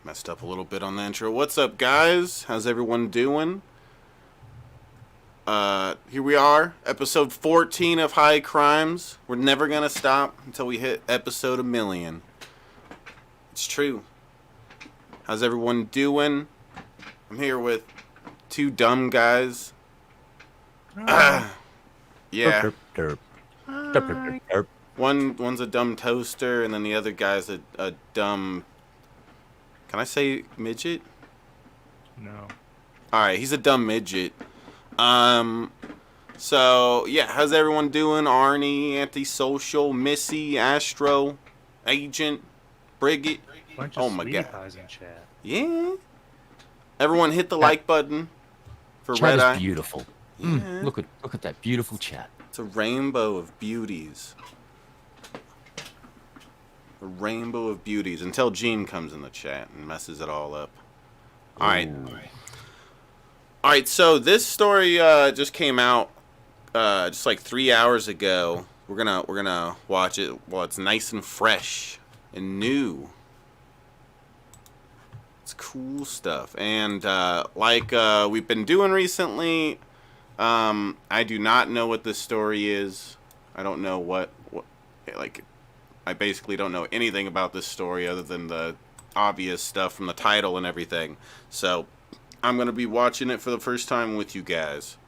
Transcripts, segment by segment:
Messed up a little bit on the intro. What's up, guys? How's everyone doing? Here we are, episode 14 of High Crimes. We're never gonna stop until we hit episode 1,000,000. It's true. How's everyone doing? I'm here with two dumb guys. Yeah. One's a dumb toaster, and then the other guy's a dumb... Can I say midget? No. Alright, he's a dumb midget. So, yeah, how's everyone doing? Arnie, Antisocial, Missy, Astro, Agent, Brigit. Bunch Oh of my sweetie god. pies in chat. Yeah. Everyone hit the like button for Chat Red is Eye. beautiful. Yeah. Look at that beautiful chat. It's a rainbow of beauties. A rainbow of beauties. Until Gene comes in the chat and messes it all up. Alright. Alright, so this story just came out just like 3 hours ago. We're gonna watch it while it's nice and fresh and new. It's cool stuff. And like we've been doing recently, I do not know what this story is. I don't know what like, I basically don't know anything about this story other than the obvious stuff from the title and everything. So I'm going to be watching it for the first time with you guys.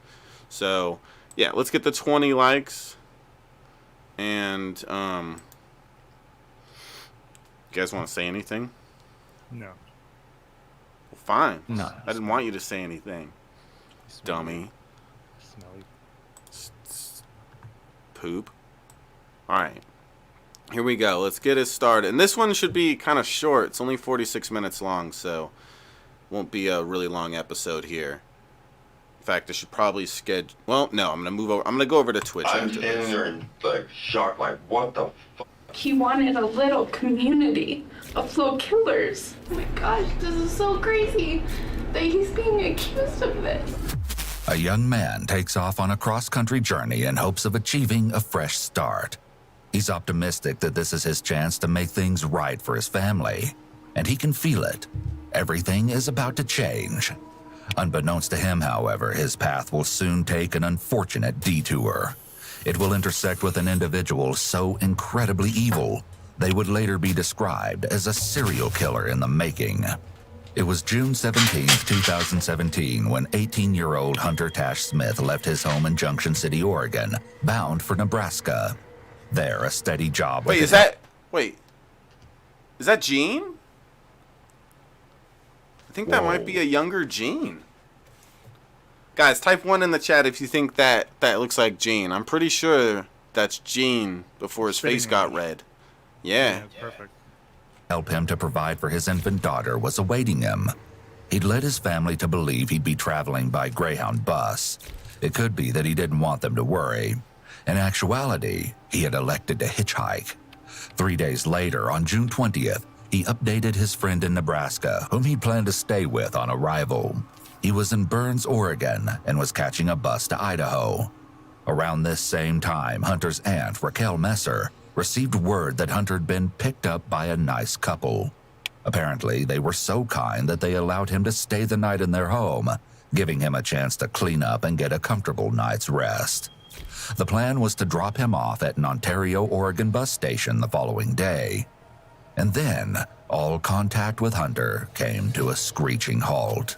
So, yeah, let's get the 20 likes. And, you guys want to say anything? No. Well, fine. No. I didn't want you to say anything, dummy. Smelly. Poop. Alright. Here we go. Let's get it started. And this one should be kind of short. It's only 46 minutes long, so won't be a really long episode here. In fact, I should probably schedule... Well, no, I'm going to go over to Twitch I'm after standing this. there in like shock, like what the fuck? He wanted a little community of slow killers. Oh my gosh, this is so crazy that he's being accused of this. A young man takes off on a cross-country journey in hopes of achieving a fresh start. He's optimistic that this is his chance to make things right for his family, and he can feel it. Everything is about to change. Unbeknownst to him, however, his path will soon take an unfortunate detour. It will intersect with an individual so incredibly evil, they would later be described as a serial killer in the making. It was June 17, 2017, when 18-year-old Hunter Tash-Smith left his home in Junction City, Oregon, bound for Nebraska. There, a steady job with Wait, is that Gene? I think that might be a younger Gene. Guys, type 1 in the chat if you think that looks like Gene. I'm pretty sure that's Gene before his face got red. Yeah. Perfect. help him to provide for his infant daughter was awaiting him. He'd led his family to believe he'd be traveling by Greyhound bus. It could be that he didn't want them to worry. In actuality, he had elected to hitchhike. 3 days later, on June 20th, he updated his friend in Nebraska, whom he planned to stay with on arrival. He was in Burns, Oregon, and was catching a bus to Idaho. Around this same time, Hunter's aunt, Raquel Messer, received word that Hunter had been picked up by a nice couple. Apparently, they were so kind that they allowed him to stay the night in their home, giving him a chance to clean up and get a comfortable night's rest. The plan was to drop him off at an Ontario, Oregon bus station the following day. And then, all contact with Hunter came to a screeching halt.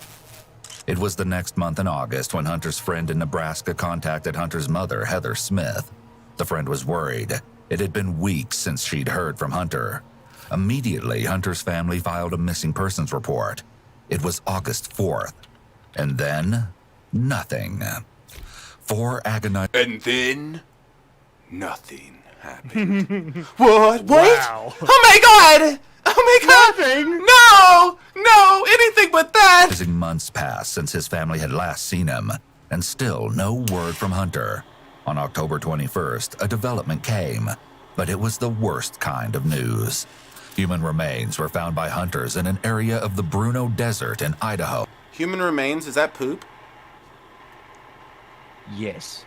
It was the next month in August when Hunter's friend in Nebraska contacted Hunter's mother, Heather Smith. The friend was worried. It had been weeks since she'd heard from Hunter. Immediately, Hunter's family filed a missing persons report. It was August 4th. And then, nothing. 4 agonizing... And then, nothing happened. What? Wow. Oh my god! Oh my god! Nothing. No, anything but that! months passed since his family had last seen him, and still no word from Hunter. On October 21st, a development came, but it was the worst kind of news. Human remains were found by hunters in an area of the Bruno Desert in Idaho. Human remains, is that poop? Yes.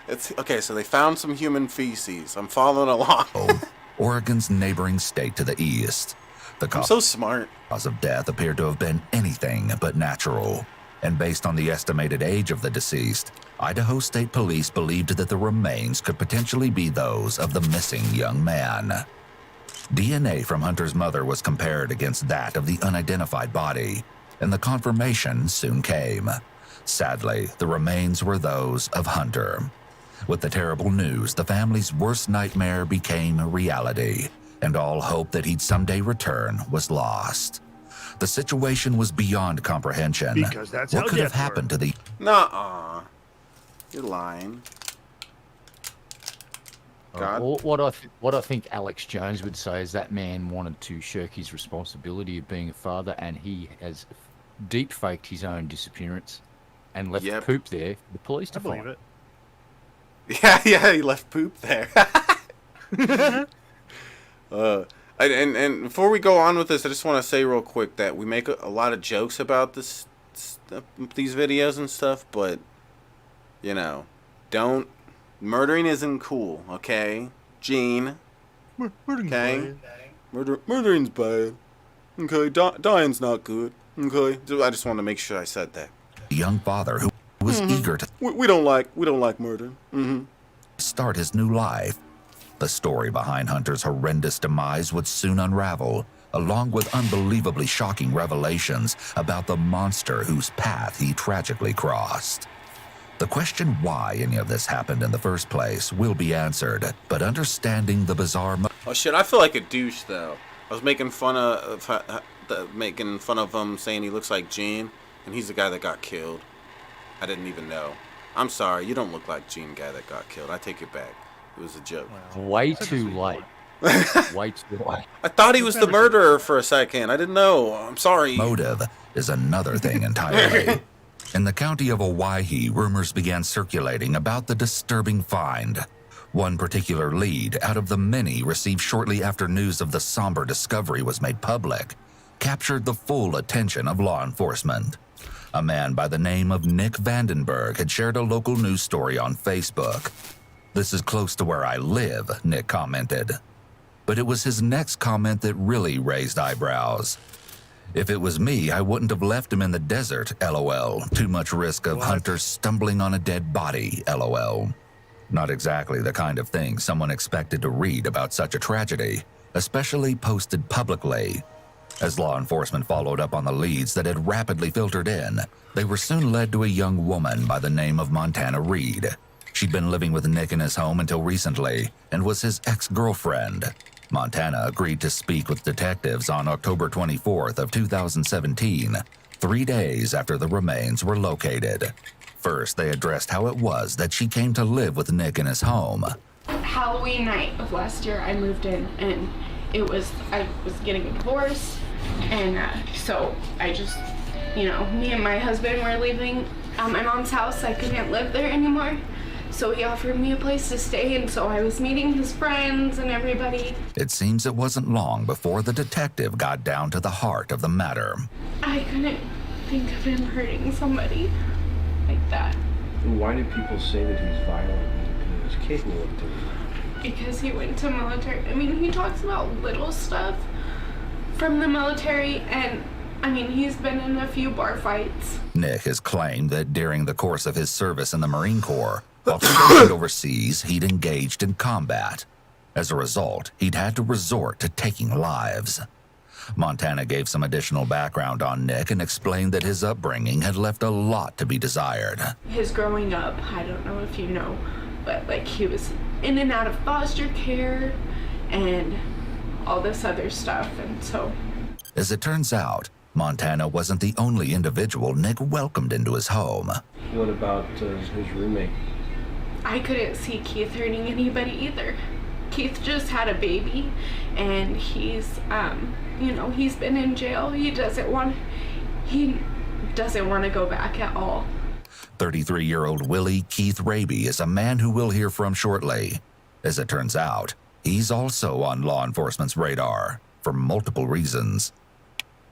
It's okay, so they found some human feces. I'm following along. Oregon's neighboring state to the east. The I'm so smart. cause of death appeared to have been anything but natural. And based on the estimated age of the deceased, Idaho State Police believed that the remains could potentially be those of the missing young man. DNA from Hunter's mother was compared against that of the unidentified body, and the confirmation soon came. Sadly, the remains were those of Hunter. With the terrible news, the family's worst nightmare became reality, and all hope that he'd someday return was lost. The situation was beyond comprehension. Because that's what how could have death happened to the Nuh-uh. You're lying. God. What I think Alex Jones would say is that man wanted to shirk his responsibility of being a father, and he has deep faked his own disappearance and left poop there for the police to believe find. it. Yeah, he left poop there. And before we go on with this, I just want to say real quick that we make a lot of jokes about these videos and stuff, but you know, murdering isn't cool, okay? Gene. Okay? Murdering's bad. Okay, dying's not good. Okay? I just want to make sure I said that. young father who was eager to We don't like murder. start his new life. The story behind Hunter's horrendous demise would soon unravel, along with unbelievably shocking revelations about the monster whose path he tragically crossed. The question why any of this happened in the first place will be answered, but understanding the bizarre Oh shit, I feel like a douche though. I was making fun of him, saying he looks like Gene, and he's the guy that got killed. I didn't even know. I'm sorry, you don't look like Gene, guy that got killed. I take it back. It was a joke. Way too late. Way too late. I thought he was the murderer for a second. I didn't know. I'm sorry. motive is another thing entirely. In the county of Owyhee, rumors began circulating about the disturbing find. One particular lead out of the many received shortly after news of the somber discovery was made public captured the full attention of law enforcement. A man by the name of Nick Vandenberg had shared a local news story on Facebook. "This is close to where I live," Nick commented. But it was his next comment that really raised eyebrows. "If it was me, I wouldn't have left him in the desert, LOL. Too much risk of hunters stumbling on a dead body, LOL." Not exactly the kind of thing someone expected to read about such a tragedy, especially posted publicly. As law enforcement followed up on the leads that had rapidly filtered in, they were soon led to a young woman by the name of Montana Reed. She'd been living with Nick in his home until recently and was his ex-girlfriend. Montana agreed to speak with detectives on October 24th of 2017, 3 days after the remains were located. First, they addressed how it was that she came to live with Nick in his home. Halloween night of last year, I moved in, and I was getting a divorce, and so I just, me and my husband were leaving my mom's house. I couldn't live there anymore, so he offered me a place to stay, and so I was meeting his friends and everybody. It seems it wasn't long before the detective got down to the heart of the matter. I couldn't think of him hurting somebody like that. Why do people say that he's violent and he's capable of doing that? Because he went to military. He talks about little stuff from the military, and he's been in a few bar fights. Nick has claimed that during the course of his service in the Marine Corps, while stationed overseas, he'd engaged in combat. As a result, he'd had to resort to taking lives. Montana gave some additional background on Nick and explained that his upbringing had left a lot to be desired. His growing up, I don't know if you know, but he was in and out of foster care and all this other stuff, and so. As it turns out, Montana wasn't the only individual Nick welcomed into his home. What about his roommate? I couldn't see Keith hurting anybody either. Keith just had a baby, and he's he's been in jail. He doesn't want to go back at all. 33-year-old Willie Keith Raby is a man who we'll hear from shortly. As it turns out, he's also on law enforcement's radar for multiple reasons.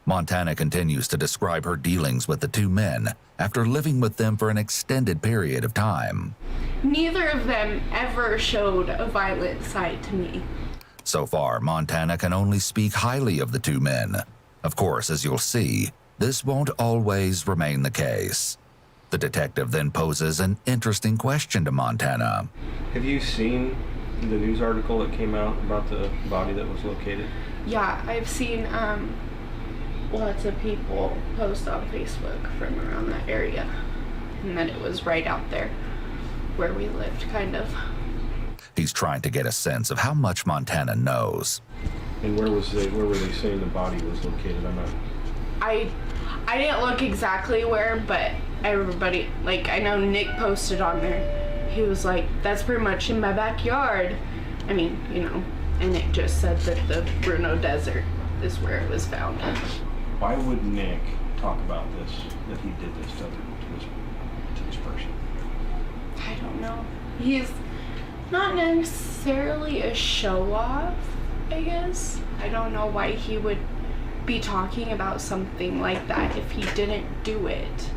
Montana continues to describe her dealings with the two men after living with them for an extended period of time. Neither of them ever showed a violent side to me. So far, Montana can only speak highly of the two men. Of course, as you'll see, this won't always remain the case. The detective then poses an interesting question to Montana. Have you seen the news article that came out about the body that was located? Yeah, I've seen lots of people post on Facebook from around that area, and that it was right out there where we lived, kind of. He's trying to get a sense of how much Montana knows. And where were they saying the body was located? I didn't look exactly where, but everybody, like, I know Nick posted on there. He was like, that's pretty much in my backyard. I mean, you know, and Nick just said that the Bruno Desert is where it was found. Why would Nick talk about this, that he did this to this person? I don't know. He's not necessarily a show-off, I guess. I don't know why he would be talking about something like that if he didn't do it.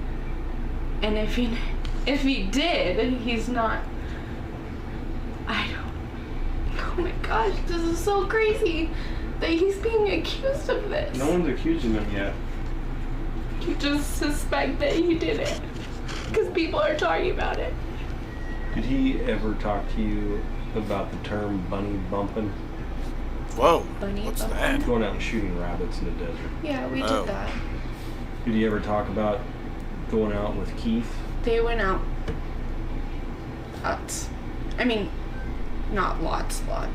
And if he did, he's not... I don't... Oh my gosh, this is so crazy that he's being accused of this. No one's accusing him yet. You just suspect that he did it because people are talking about it. Did he ever talk to you about the term bunny bumping? Whoa. Bunny What's bumping? that? Going out and shooting rabbits in the desert. Yeah, we Oh. did that. Did he ever talk about going out with Keith? They went out lots. I mean, not lots, but...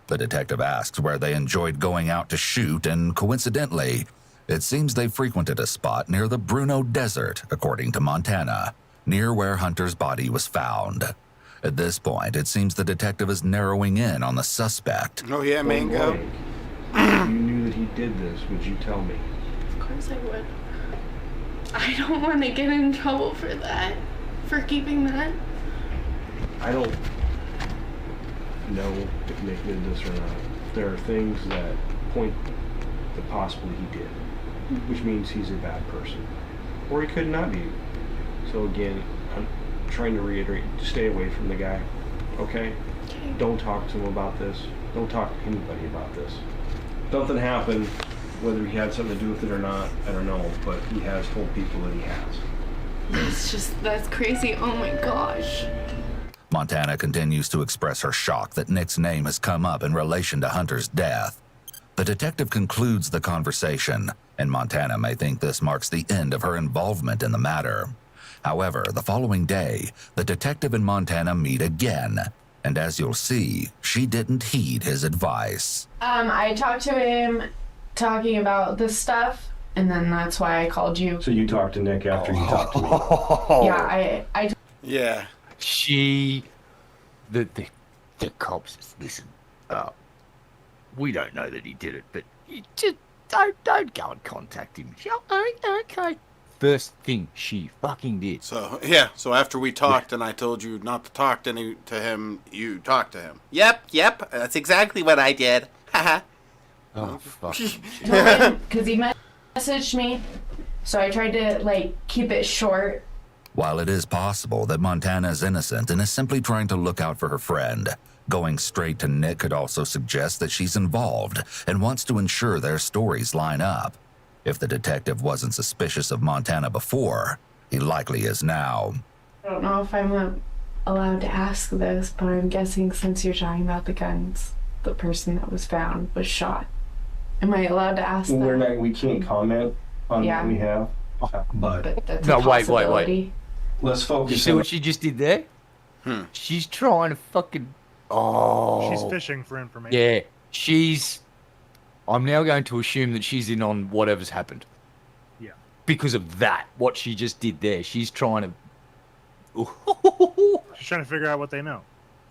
The detective asks where they enjoyed going out to shoot, and coincidentally, it seems they frequented a spot near the Bruno Desert, according to Montana, near where Hunter's body was found. At this point, it seems the detective is narrowing in on the suspect. Oh yeah, Mango. If you knew that he did this, would you tell me? Of course I would. I don't want to get in trouble for that. For keeping that. I don't know if Nick did this or not. There are things that point that possibly he did, which means he's a bad person. Or he could not be. So again, I'm trying to reiterate, stay away from the guy, okay? Okay. Don't talk to him about this. Don't talk to anybody about this. Something happened, whether he had something to do with it or not, I don't know, but he has told people that he has. It's just, that's crazy. Oh my gosh. Montana continues to express her shock that Nick's name has come up in relation to Hunter's death. The detective concludes the conversation, and Montana may think this marks the end of her involvement in the matter. However, the following day, the detective and Montana meet again, and as you'll see, she didn't heed his advice. I talked to him talking about this stuff, and then that's why I called you. So you talked to Nick after you talked to me? Yeah, Yeah. The cops, listen, we don't know that he did it, but you just don't go and contact him. Okay. First thing she fucking did. So yeah. So after we talked and I told you not to talk to him, you talked to him. Yep. That's exactly what I did. Haha. Oh, fuck. because he messaged me, so I tried to keep it short. While it is possible that Montana is innocent and is simply trying to look out for her friend, going straight to Nick could also suggest that she's involved and wants to ensure their stories line up. If the detective wasn't suspicious of Montana before, he likely is now. I don't know if I'm allowed to ask this, but I'm guessing since you're talking about the guns, the person that was found was shot. Am I allowed to ask that? We can't comment on what we have, but That's No, a wait. possibility. let's focus You see on what she just did there? She's trying to fucking... She's fishing for information. Yeah, I'm now going to assume that she's in on whatever's happened. Yeah. Because of that, what she just did there. She's trying to... She's trying to figure out what they know.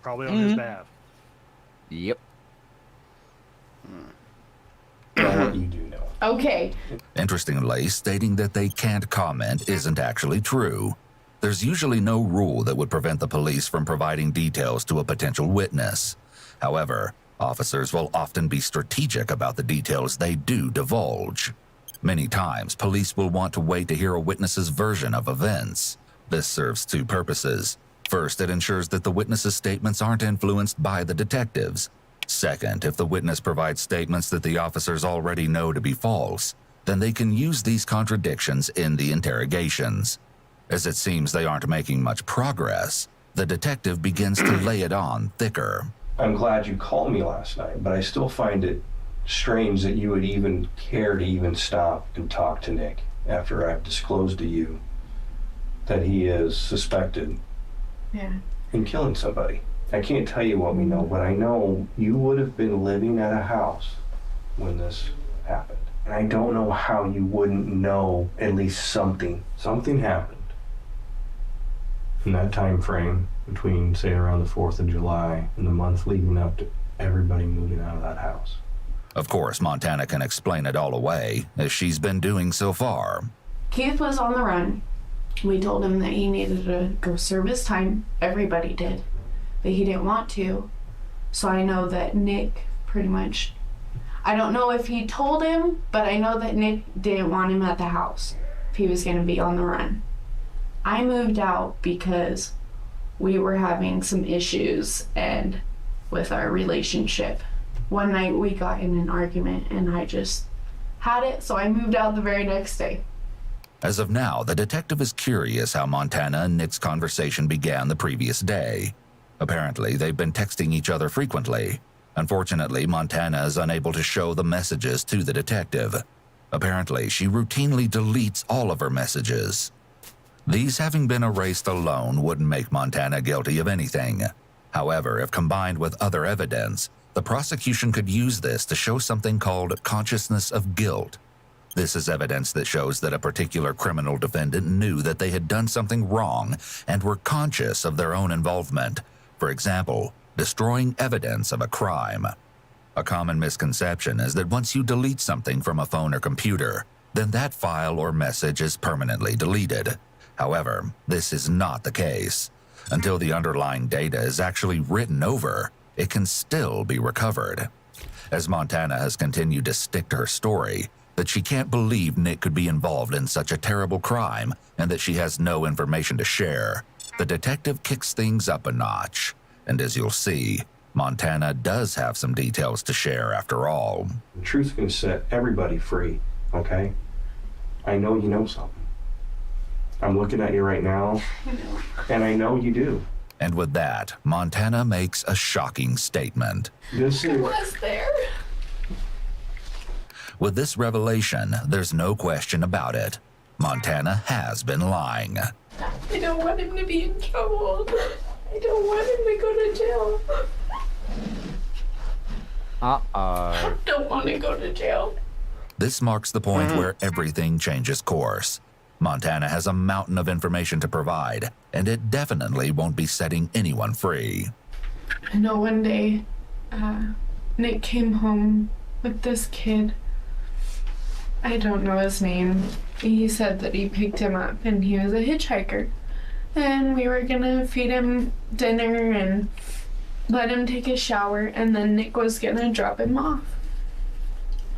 Probably on his behalf. Yep. what you do know. Okay. Interestingly, stating that they can't comment isn't actually true. There's usually no rule that would prevent the police from providing details to a potential witness. However, officers will often be strategic about the details they do divulge. Many times, police will want to wait to hear a witness's version of events. This serves two purposes. First, it ensures that the witness's statements aren't influenced by the detectives. Second, if the witness provides statements that the officers already know to be false, then they can use these contradictions in the interrogations. As it seems they aren't making much progress, the detective begins to lay it on thicker. I'm glad you called me last night, but I still find it strange that you would even care to even stop and talk to Nick after I've disclosed to you that he is suspected in killing somebody. I can't tell you what we know, but I know you would have been living at a house when this happened. And I don't know how you wouldn't know at least something. Something happened in that time frame between, say, around the 4th of July and the month leading up to everybody moving out of that house. Of course, Montana can explain it all away, as she's been doing so far. Keith was on the run. We told him that he needed to go serve his time. Everybody did. But he didn't want to. So I know that Nick pretty much... I don't know if he told him, but I know that Nick didn't want him at the house if he was going to be on the run. I moved out because we were having some issues and with our relationship. One night we got in an argument and I just had it, so I moved out the very next day. As of now, the detective is curious how Montana and Nick's conversation began the previous day. Apparently, they've been texting each other frequently. Unfortunately, Montana is unable to show the messages to the detective. Apparently, she routinely deletes all of her messages. These having been erased alone wouldn't make Montana guilty of anything. However, if combined with other evidence, the prosecution could use this to show something called consciousness of guilt. This is evidence that shows that a particular criminal defendant knew that they had done something wrong and were conscious of their own involvement. For example, destroying evidence of a crime. A common misconception is that once you delete something from a phone or computer, then that file or message is permanently deleted. However, this is not the case. Until the underlying data is actually written over, it can still be recovered. As Montana has continued to stick to her story, that she can't believe Nick could be involved in such a terrible crime and that she has no information to share, the detective kicks things up a notch. And as you'll see, Montana does have some details to share after all. The truth's gonna set everybody free, okay? I know you know something. I'm looking at you right now, and I know you do. And with that, Montana makes a shocking statement. This is... Was there? With this revelation, there's no question about it. Montana has been lying. I don't want him to be in trouble. I don't want him to go to jail. I don't want to go to jail. This marks the point where everything changes course. Montana has a mountain of information to provide, and it definitely won't be setting anyone free. I know one day, Nick came home with this kid. I don't know his name. He said that he picked him up and he was a hitchhiker. And we were gonna feed him dinner and let him take a shower, and then Nick was gonna drop him off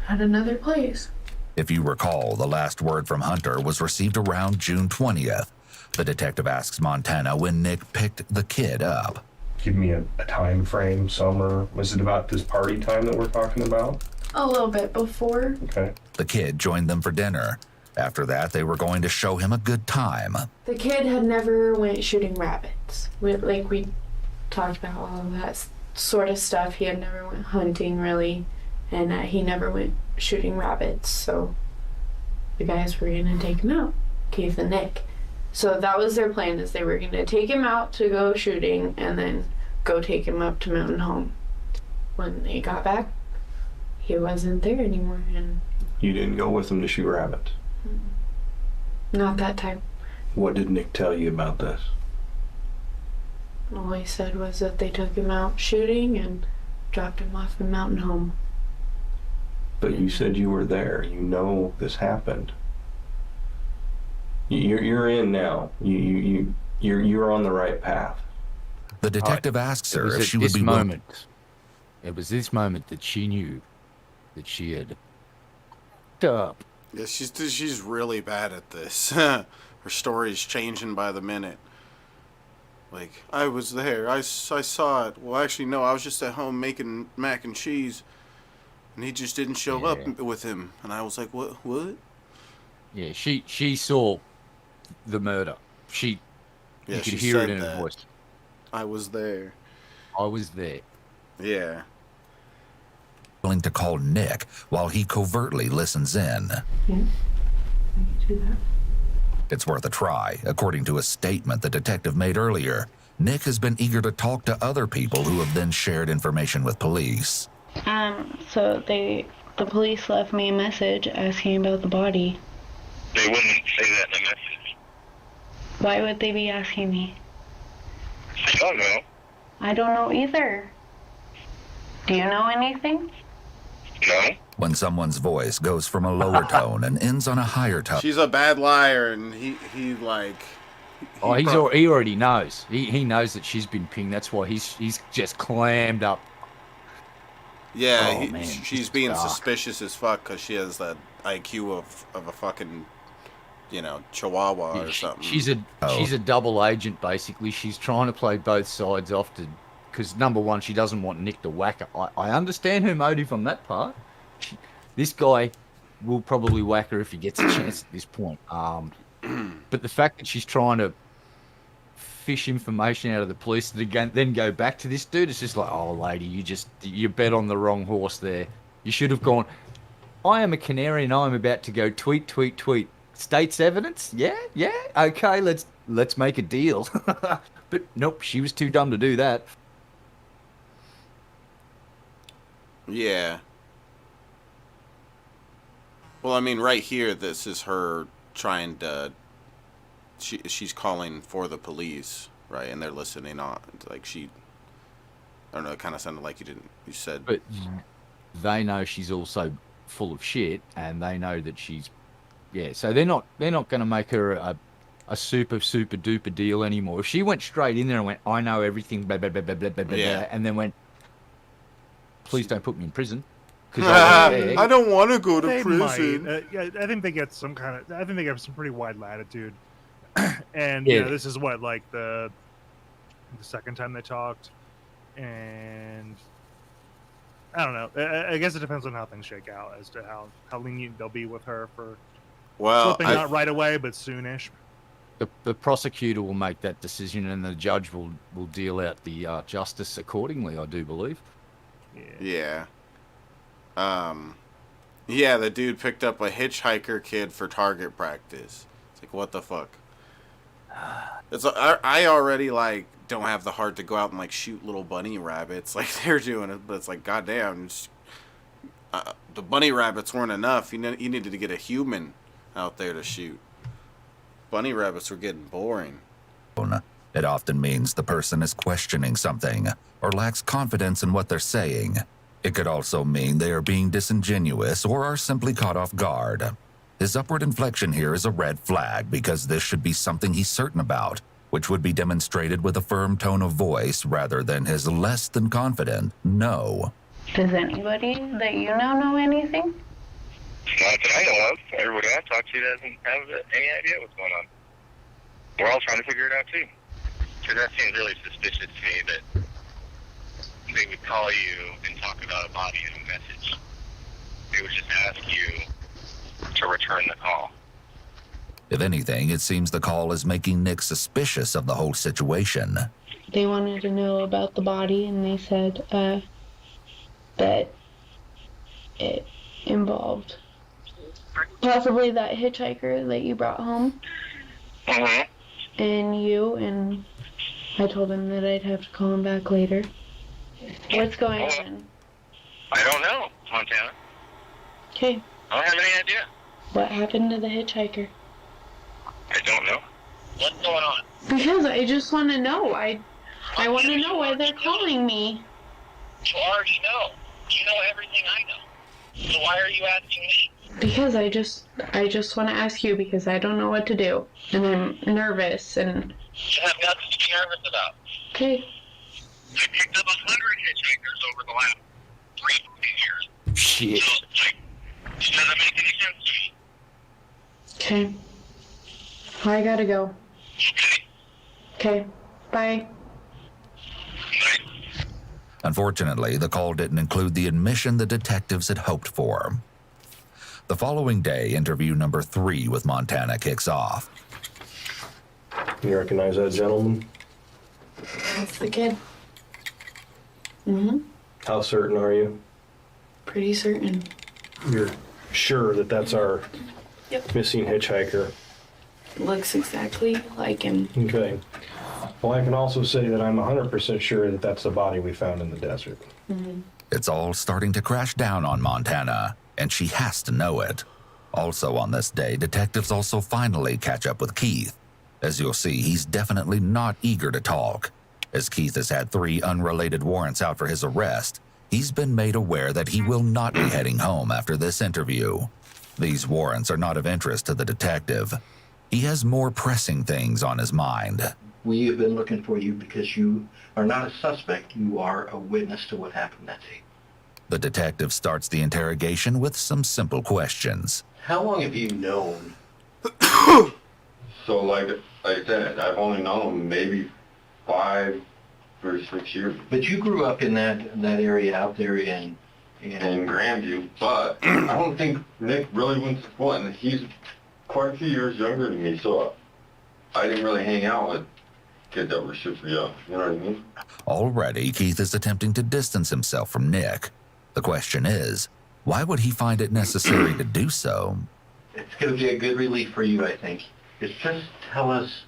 at another place. If you recall, the last word from Hunter was received around June 20th. The detective asks Montana when Nick picked the kid up. Give me a time frame, summer. Was it about this party time that we're talking about? A little bit before. Okay. The kid joined them for dinner. After that, they were going to show him a good time. The kid had never went shooting rabbits. We talked about all of that sort of stuff. He had never went hunting, really, and he never went shooting rabbits. So the guys were going to take him out, Keith and Nick. So that was their plan, is they were going to take him out to go shooting and then go take him up to Mountain Home. When they got back, he wasn't there anymore. And You didn't go with him to shoot rabbits? not that time. What did Nick tell you about this? All he said was that they took him out shooting and dropped him off in Mountain Home. But you said you were there. You know this happened. You're in now. You're on the right path. The detective asks her if she would be willing. It was this moment that she knew that she had up. Yeah, she's really bad at this. Her story is changing by the minute. Like, I was there. I saw it. Well, actually, no. I was just at home making mac and cheese, and he just didn't show up with him. And I was like, what? Yeah, she saw the murder. You could hear it in her voice. I was there. I was there. Yeah. Willing to call Nick while he covertly listens in. Yeah, I can do that. It's worth a try. According to a statement the detective made earlier, Nick has been eager to talk to other people who have then shared information with police. So the police left me a message asking about the body. They wouldn't say that in a message. Why would they be asking me? I don't know. I don't know either. Do you know anything? No. When someone's voice goes from a lower tone and ends on a higher tone. She's a bad liar, and he already knows. He knows that she's been pinged. That's why he's just clammed up. Yeah, she's being suspicious as fuck because she has that IQ of a fucking, chihuahua or something. She's a double agent, basically. She's trying to play both sides off because number one, she doesn't want Nick to whack her. I understand her motive on that part. This guy will probably whack her if he gets a chance at this point. But the fact that she's trying to fish information out of the police to then go back to this dude, it's just like, oh, lady, you bet on the wrong horse there. You should have gone, I am a canary and I'm about to go tweet. State's evidence? Yeah? Okay, let's make a deal. But nope, she was too dumb to do that. Yeah. Well, I mean, right here, this is her trying to... She's calling for the police, right? And they're listening on. Like, I don't know, it kind of sounded like you said... But they know she's also full of shit, and they know that she's... Yeah, so they're not going to make her a super duper deal anymore. If she went straight in there and went, I know everything, blah, blah, blah, blah, blah, blah, blah, and then went, please don't put me in prison. I don't want to go to prison. I think they get some pretty wide latitude. And this is what, like the second time they talked, and I don't know. I guess it depends on how things shake out as to how lenient they'll be with her for slipping not right away, but soonish. The prosecutor will make that decision, and the judge will deal out the justice accordingly, I do believe. Yeah. Yeah, the dude picked up a hitchhiker kid for target practice. It's like, what the fuck? I already, don't have the heart to go out and, shoot little bunny rabbits like they're doing it, but it's like, goddamn, the bunny rabbits weren't enough. You needed to get a human out there to shoot. Bunny rabbits were getting boring. It often means the person is questioning something or lacks confidence in what they're saying. It could also mean they are being disingenuous or are simply caught off guard. His upward inflection here is a red flag because this should be something he's certain about, which would be demonstrated with a firm tone of voice rather than his less than confident no. Does anybody that you know anything? Not that I know of. Everybody I've talked to doesn't have any idea what's going on. We're all trying to figure it out too. Because that seems really suspicious to me that they would call you and talk about a body in a message. They would just ask you to return the call. If anything, it seems the call is making Nick suspicious of the whole situation. They wanted to know about the body, and they said that it involved possibly that hitchhiker that you brought home. Mm-hmm. And you, and I told him that I'd have to call him back later. What's going on? I don't know, Montana. Okay. I don't have any idea. What happened to the hitchhiker? I don't know. What's going on? Because I just want to know. I want to know why they're calling me. You already know. You know everything I know. So why are you asking me? Because I just want to ask you because I don't know what to do. And I'm nervous and... You have nothing to be nervous about. Okay. I picked up 100 hitchhikers over the last 3 years. Shit. So, it doesn't make any sense to me. Okay. I gotta go. Okay. Okay. Bye. Unfortunately, the call didn't include the admission the detectives had hoped for. The following day, interview number 3 with Montana kicks off. You recognize that gentleman? That's the kid. Mm-hmm. How certain are you? Pretty certain. You're sure that that's our Yep. missing hitchhiker? Looks exactly like him. Okay. Well, I can also say that I'm 100% sure that that's the body we found in the desert. Mm-hmm. It's all starting to crash down on Montana, and she has to know it. Also on this day, detectives also finally catch up with Keith. As you'll see, he's definitely not eager to talk. As Keith has had 3 unrelated warrants out for his arrest, he's been made aware that he will not be heading home after this interview. These warrants are not of interest to the detective. He has more pressing things on his mind. We have been looking for you because you are not a suspect. You are a witness to what happened that day. The detective starts the interrogation with some simple questions. How long have you known? So like I said, I've only known him maybe 5 or 6 years But you grew up in that area out there in in Grandview, but I don't think Nick really went to school, and he's quite a few years younger than me, so I didn't really hang out with kids that were super young, you know what I mean? Already, Keith is attempting to distance himself from Nick. The question is, why would he find it necessary to do so? It's going to be a good relief for you, I think. Just tell us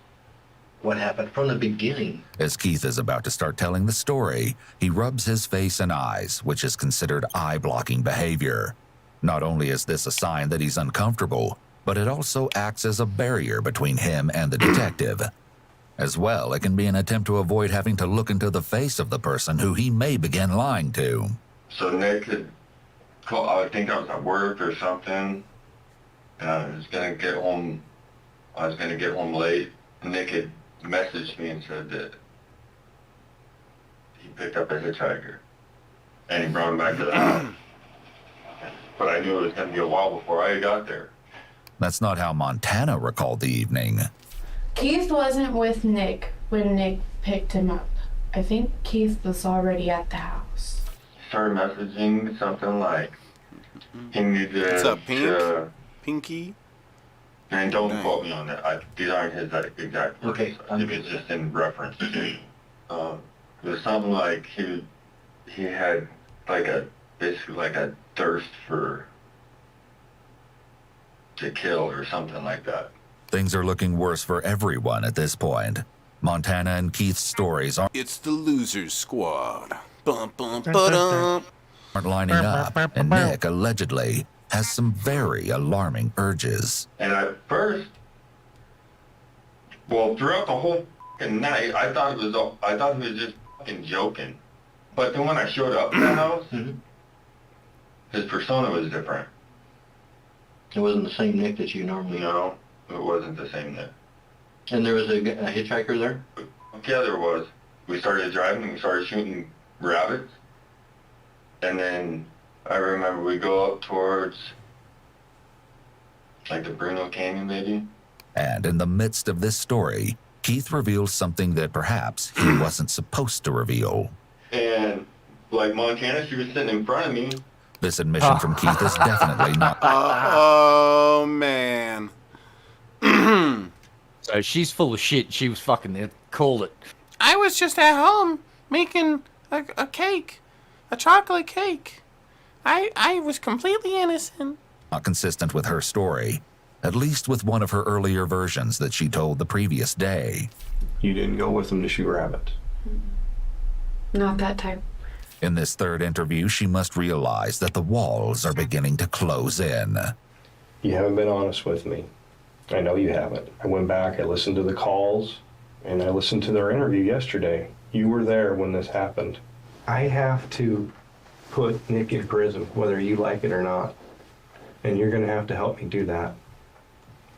what happened from the beginning. As Keith is about to start telling the story, he rubs his face and eyes, which is considered eye-blocking behavior. Not only is this a sign that he's uncomfortable, but it also acts as a barrier between him and the detective. As well, it can be an attempt to avoid having to look into the face of the person who he may begin lying to. So Nick had called, I think I was at work or something, and I was gonna get home late. Nick had messaged me and said that he picked up a hitchhiker and he brought him back to the house. But I knew it was gonna be a while before I got there. That's not how Montana recalled the evening. Keith wasn't with Nick when Nick picked him up. I think Keith was already at the house. Started messaging something like he needed What's up, Pink? to, Pinky? and don't quote me on that. These aren't his exact words. Okay. If it's just in reference. It was something like he had like basically like a thirst to kill or something like that. Things are looking worse for everyone at this point. Montana and Keith's stories It's the Losers Squad. Bum, bum, ba-dum. aren't lining up, and Nick allegedly has some very alarming urges. And at first, well, throughout the whole fucking night, I thought he was just fucking joking. But then when I showed up at the house, his persona was different. It wasn't the same Nick that you normally know. No, it wasn't the same Nick. And there was a hitchhiker there? Yeah, there was. We started driving and we started shooting rabbits. And then I remember we go up towards like the Bruno Canyon maybe. And in the midst of this story, Keith reveals something that perhaps he wasn't supposed to reveal. And like Montana, she was sitting in front of me. This admission from Keith is definitely not. Oh, man. So she's full of shit. She was fucking there. Called it. I was just at home making a cake. A chocolate cake. I was completely innocent. Not consistent with her story, at least with one of her earlier versions that she told the previous day. You didn't go with him to shoot rabbits. Not that time. In this third interview, she must realize that the walls are beginning to close in. You haven't been honest with me. I know you haven't. I went back, I listened to the calls, and I listened to their interview yesterday. You were there when this happened. I have to put Nick in prison, whether you like it or not. And you're gonna have to help me do that.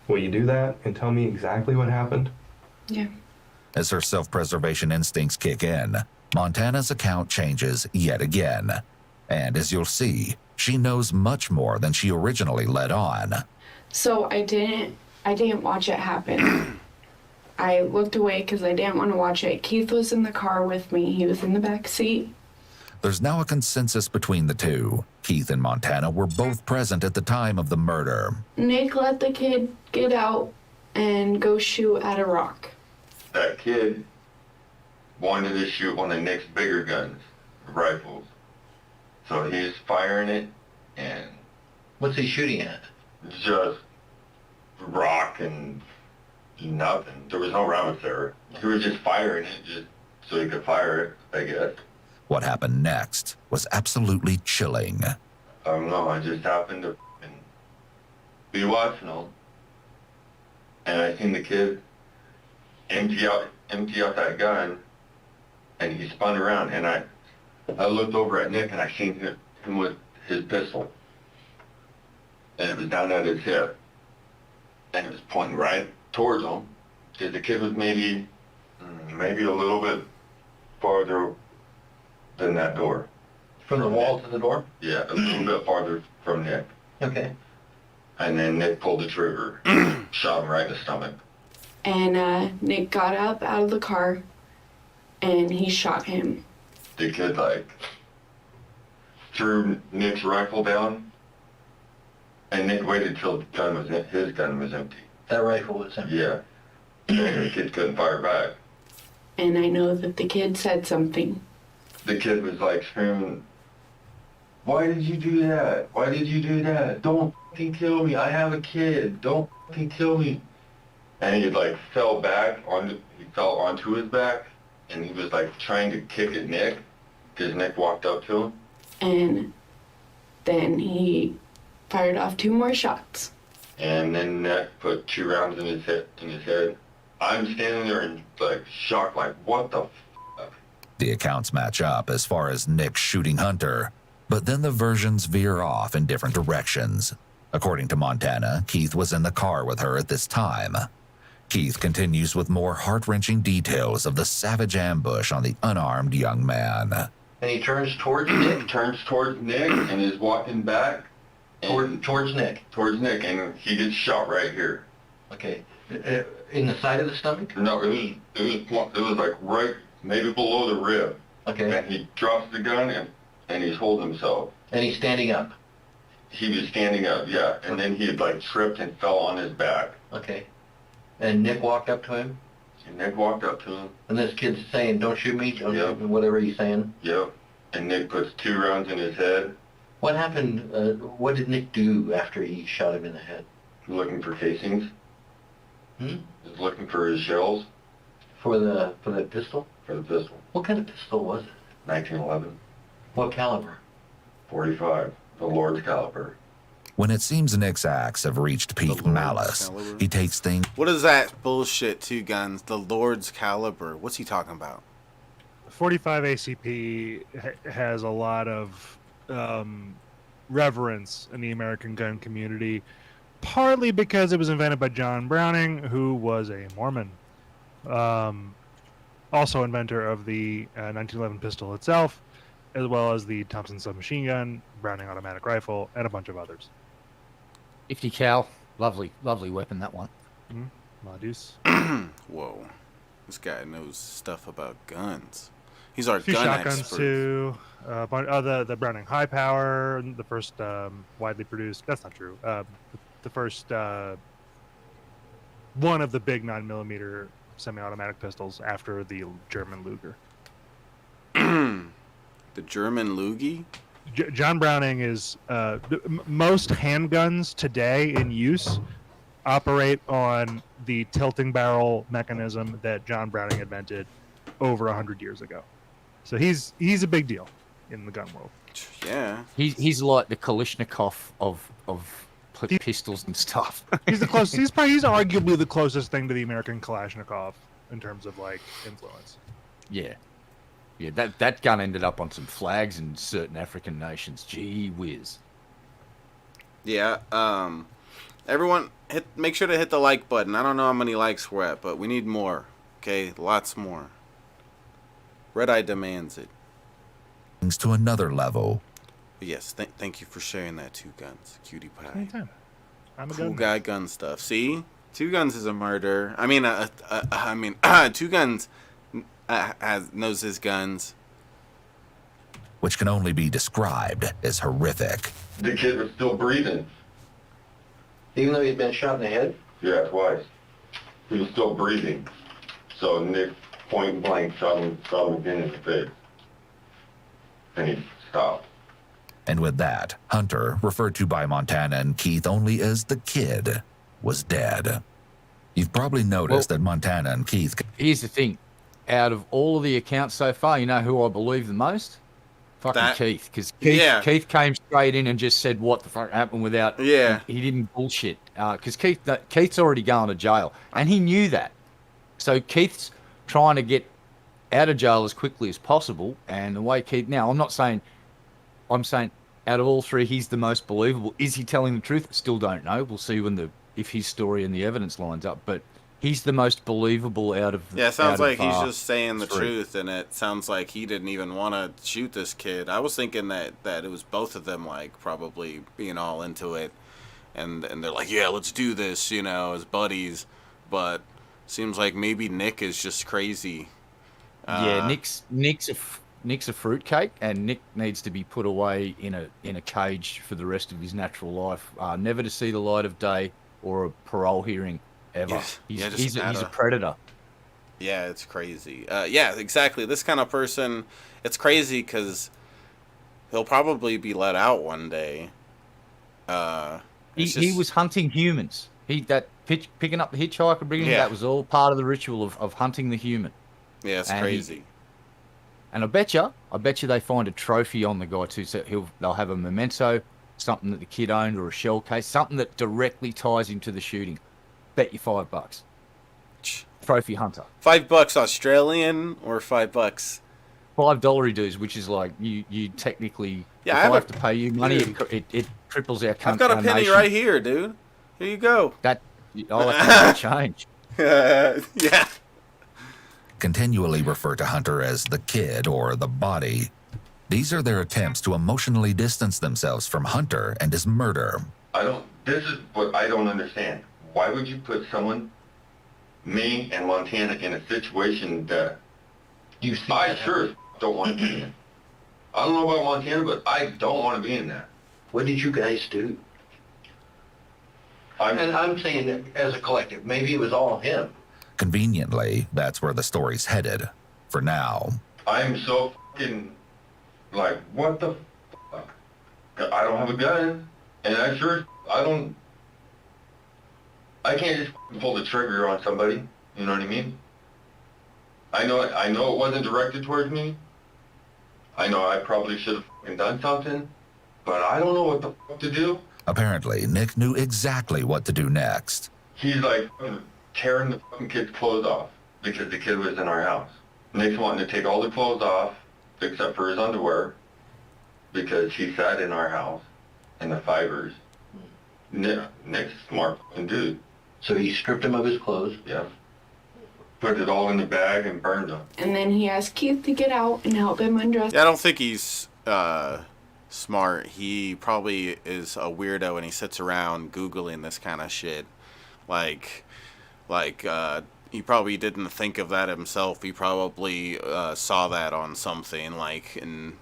Will you do that and tell me exactly what happened? Yeah. As her self-preservation instincts kick in, Montana's account changes yet again. And as you'll see, she knows much more than she originally let on. So I didn't watch it happen. I looked away because I didn't want to watch it. Keith was in the car with me. He was in the back seat. There's now a consensus between the two. Keith and Montana were both present at the time of the murder. Nick let the kid get out and go shoot at a rock. That kid wanted to shoot one of Nick's bigger guns, rifles. So he's firing it, and... What's he shooting at? Just rock and nothing. There was no rounds there. He was just firing it just so he could fire it, I guess. What happened next was absolutely chilling. I don't know, I just happened to be watching them, and I seen the kid empty out that gun, and he spun around, and I looked over at Nick, and I seen him with his pistol, and it was down at his hip, and it was pointing right towards him, because the kid was maybe a little bit farther than that door. From the wall to the door? Yeah, a little bit farther from Nick. Okay. And then Nick pulled the trigger, shot him right in the stomach. And Nick got up out of the car, and he shot him. The kid, threw Nick's rifle down, and Nick waited till his gun was empty. That rifle was empty? Yeah. And the kid couldn't fire back. And I know that the kid said something. The kid was screaming, "Why did you do that? Why did you do that? Don't fucking kill me. I have a kid. Don't fucking kill me." And he fell onto his back, and he was trying to kick at Nick, because Nick walked up to him. And then he fired off 2 more shots. And then Nick put 2 rounds in his head. I'm standing there in shock, what the fuck? The accounts match up as far as Nick shooting Hunter, but then the versions veer off in different directions. According to Montana, Keith was in the car with her at this time. Keith continues with more heart-wrenching details of the savage ambush on the unarmed young man. And he turns towards Nick? Turns towards Nick and is walking back. Towards Nick? Towards Nick, and he gets shot right here. Okay. In the side of the stomach? No, it was right maybe below the rib. Okay. And he drops the gun and he's holding himself. And he's standing up? He was standing up, yeah. And then he had tripped and fell on his back. Okay. And Nick walked up to him? And Nick walked up to him. And this kid's saying, "Don't shoot me, don't Yep. shoot me," whatever he's saying? Yep. And Nick puts 2 rounds in his head. What happened, what did Nick do after he shot him in the head? Looking for casings. Hmm? He's looking for his shells. For the pistol? For the pistol. What kind of pistol was it? 1911. What caliber? 45. The Lord's caliber. When it seems Nick's acts have reached peak malice, he takes things... What is that bullshit, 2 guns? The Lord's caliber. What's he talking about? 45 ACP has a lot of reverence in the American gun community, partly because it was invented by John Browning, who was a Mormon. Also inventor of the 1911 pistol itself, as well as the Thompson submachine gun, Browning automatic rifle, and a bunch of others. 50 cal. Lovely weapon, that one. Modus. Whoa. This guy knows stuff about guns. He's our a few gun shotguns expert. too. The Browning high power, the first widely produced. That's not true. The first one of the big 9mm semi-automatic pistols after the German Luger. The German Lugie? John Browning is most handguns today in use operate on the tilting barrel mechanism that John Browning invented over 100 years ago. So he's a big deal in the gun world. Yeah. He's like the Kalashnikov of pistols and stuff. He's the closest. He's arguably the closest thing to the American Kalashnikov in terms of influence. Yeah. Yeah, that gun ended up on some flags in certain African nations. Gee whiz. Yeah, everyone, make sure to hit the like button. I don't know how many likes we're at, but we need more. Okay, lots more. Red Eye demands it. To another level. Yes, thank you for sharing that 2 guns, cutie pie. Anytime. I'm a Cool gun guy gun stuff. See? Two Guns is a murderer. I mean, Two Guns knows his guns. Which can only be described as horrific. The kid was still breathing. Even though he'd been shot in the head? Yeah, twice. He was still breathing. So Nick point blank shot him again in the face. And he stopped. And with that, Hunter, referred to by Montana and Keith only as the Kid, was dead. You've probably noticed that Montana and Keith... Here's the thing. Out of all of the accounts so far, you know who I believe the most? Fucking Keith. Because Keith came straight in and just said what the fuck happened without... Yeah. He didn't bullshit. Because Keith's already going to jail. And he knew that. So Keith's trying to get out of jail as quickly as possible. And the way Keith... Now, I'm saying out of all three, he's the most believable. Is he telling the truth? Still don't know. We'll see if his story and the evidence lines up. But he's the most believable out of it sounds like he's just saying the truth, and it sounds like he didn't even want to shoot this kid. I was thinking that it was both of them, like, probably being all into it, and they're like, yeah, let's do this, as buddies. But seems like maybe Nick is just crazy. Yeah, Nick's a fruitcake, and Nick needs to be put away in a cage for the rest of his natural life, never to see the light of day or a parole hearing ever. He's a predator. Yeah, it's crazy. Yeah, exactly. This kind of person, it's crazy because he'll probably be let out one day. He was hunting humans. Picking up the hitchhiker, bringing him, that was all part of the ritual of hunting the human. Yeah, it's crazy. And I bet you they find a trophy on the guy too. So they'll have a memento, something that the kid owned, or a shell case, something that directly ties into the shooting. Bet you $5. Trophy hunter. $5 Australian or $5? $5 dues, which is like you technically. Yeah, I have to pay you money. It triples our country. I've got a penny right here, dude. Here you go. I'll have to change. Yeah. Continually refer to Hunter as the Kid or the Body. These are their attempts to emotionally distance themselves from Hunter and his murder. This is what I don't understand. Why would you put me and Montana in a situation that I sure don't want to be in? I don't know about Montana, but I don't want to be in that. What did you guys do? I'm saying that as a collective, maybe it was all him. Conveniently, that's where the story's headed, for now. I'm so fucking, like, what the fuck? I don't have a gun, and I can't just pull the trigger on somebody, you know what I mean? I know it wasn't directed towards me. I know I probably should have fucking done something, but I don't know what the fuck to do. Apparently, Nick knew exactly what to do next. He's like tearing the fucking kid's clothes off because the kid was in our house. Nick's wanting to take all the clothes off except for his underwear because he sat in our house in the fibers. Nick's a smart fucking dude. So he stripped him of his clothes? Yeah. Put it all in the bag and burned them. And then he asked Keith to get out and help him undress. Yeah, I don't think he's smart. He probably is a weirdo and he sits around Googling this kind of shit. He probably didn't think of that himself. He probably saw that on something, and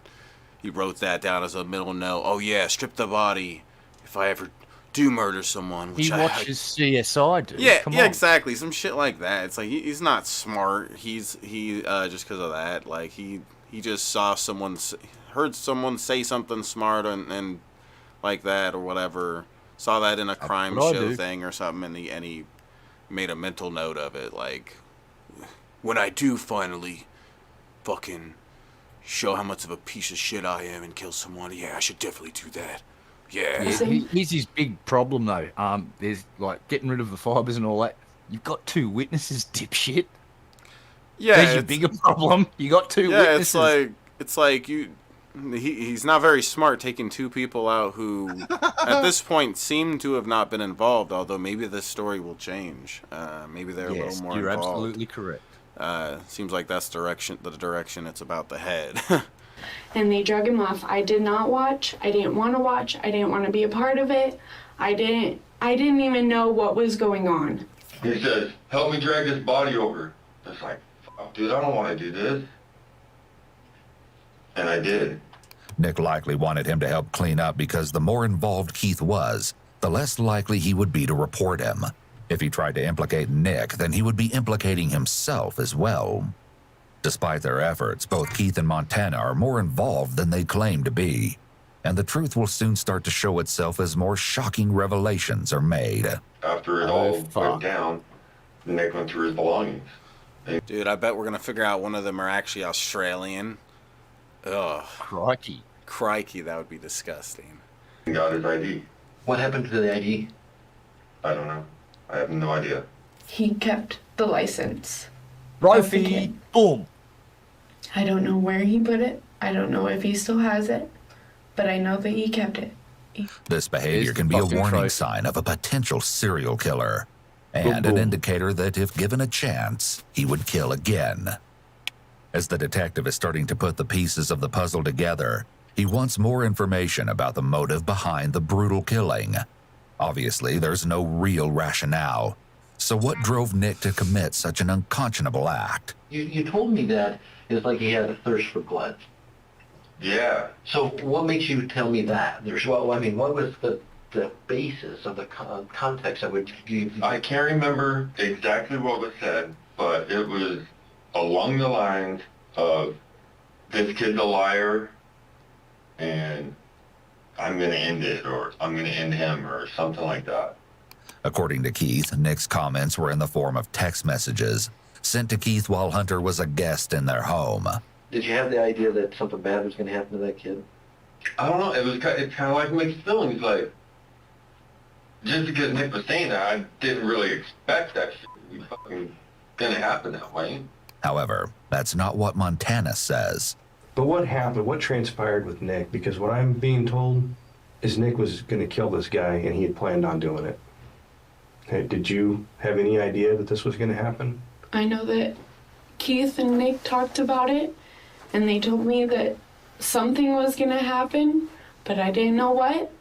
he wrote that down as a middle note. Oh yeah, strip the body if I ever do murder someone. He watches CSI, dude. Yeah, exactly. Some shit like that. It's like he's not smart. He just because of that. Like he just heard someone say something smart and like that or whatever. Saw that in a crime show thing or something, and he made a mental note of it. Like, when I do finally fucking show how much of a piece of shit I am and kill someone, yeah, I should definitely do that. Yeah. Here's his big problem though. There's like getting rid of the fibers and all that. You've got two witnesses, dipshit. Yeah, there's your bigger problem. You got two witnesses. Yeah, it's like you. He's not very smart taking two people out who, at this point, seem to have not been involved. Although maybe this story will change. Maybe they're a little more involved. You're absolutely correct. Seems like that's the direction it's about to head. And they drug him off. I did not watch. I didn't want to watch. I didn't want to be a part of it. I didn't even know what was going on. He says, help me drag this body over. It's like, fuck, dude, I don't want to do this. And I did. Nick likely wanted him to help clean up because the more involved Keith was, the less likely he would be to report him. If he tried to implicate Nick, then he would be implicating himself as well. Despite their efforts, both Keith and Montana are more involved than they claim to be, and the truth will soon start to show itself as more shocking revelations are made. After it all went down, Nick went through his belongings. Dude, I bet we're going to figure out one of them are actually Australian. Ugh. Crikey. Crikey, that would be disgusting. He got his ID. What happened to the ID? I don't know. I have no idea. He kept the license. Brophy, boom. I don't know where he put it. I don't know if he still has it. But I know that he kept it. This behavior can be a warning sign of a potential serial killer, and an indicator that if given a chance, he would kill again. As the detective is starting to put the pieces of the puzzle together, he wants more information about the motive behind the brutal killing. Obviously, there's no real rationale. So what drove Nick to commit such an unconscionable act? You told me that it's like he had a thirst for blood. Yeah. So what makes you tell me that? What was the basis of the context that would give? I can't remember exactly what was said, but it was along the lines of, this kid's a liar, and I'm going to end it, or I'm going to end him, or something like that. According to Keith, Nick's comments were in the form of text messages sent to Keith while Hunter was a guest in their home. Did you have the idea that something bad was going to happen to that kid? I don't know. It's kind of like mixed feelings. Like, just because Nick was saying that, I didn't really expect that shit to be fucking going to happen that way. However, that's not what Montana says. But what happened? What transpired with Nick? Because what I'm being told is Nick was going to kill this guy, and he had planned on doing it. Hey, did you have any idea that this was going to happen? I know that Keith and Nick talked about it, and they told me that something was going to happen, but I didn't know what.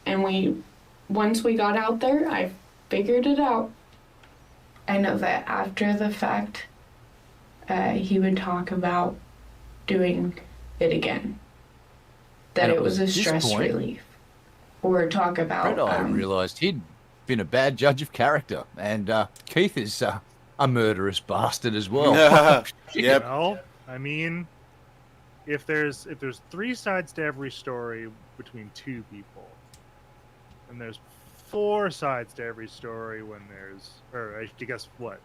And once we got out there, I figured it out. I know that after the fact, he would talk about doing it again. That it was a stress relief. Or talk about... I realised he'd been a bad judge of character, and Keith is a murderous bastard as well. Yep. Well, I mean, if there's 3 sides to every story between 2 people, and there's 4 sides to every story when there's, or I guess what?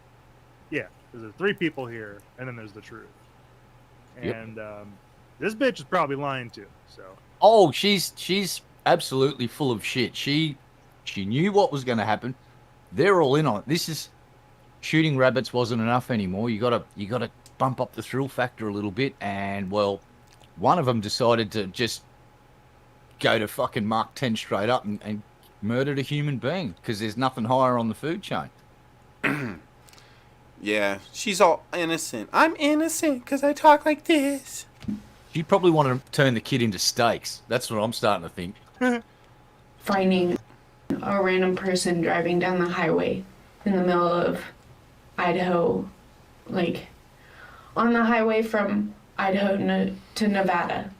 Yeah, there's 3 people here, and then there's the truth. And this bitch is probably lying too. So. Oh, she's absolutely full of shit. She knew what was going to happen. They're all in on it. This is shooting rabbits wasn't enough anymore. You gotta bump up the thrill factor a little bit. And well, one of them decided to just go to fucking Mark 10 straight up and murdered a human being because there's nothing higher on the food chain. Yeah, she's all innocent. I'm innocent because I talk like this. She probably wanted to turn the kid into steaks. That's what I'm starting to think. Finding a random person driving down the highway in the middle of Idaho, like on the highway from Idaho to Nevada,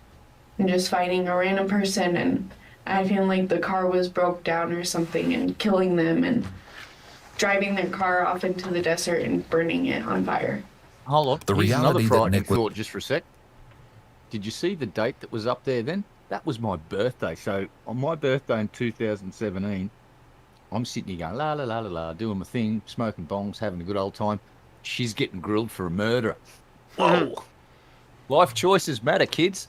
and just finding a random person and acting like the car was broke down or something and killing them and driving their car off into the desert and burning it on fire. Hold on. The Here's reality another that frightening Nick would... thought just for a sec. Did you see the date that was up there then? That was my birthday. So on my birthday in 2017, I'm sitting here going, la, la, la, la, la, doing my thing, smoking bongs, having a good old time. She's getting grilled for a murder. Whoa. Life choices matter, kids.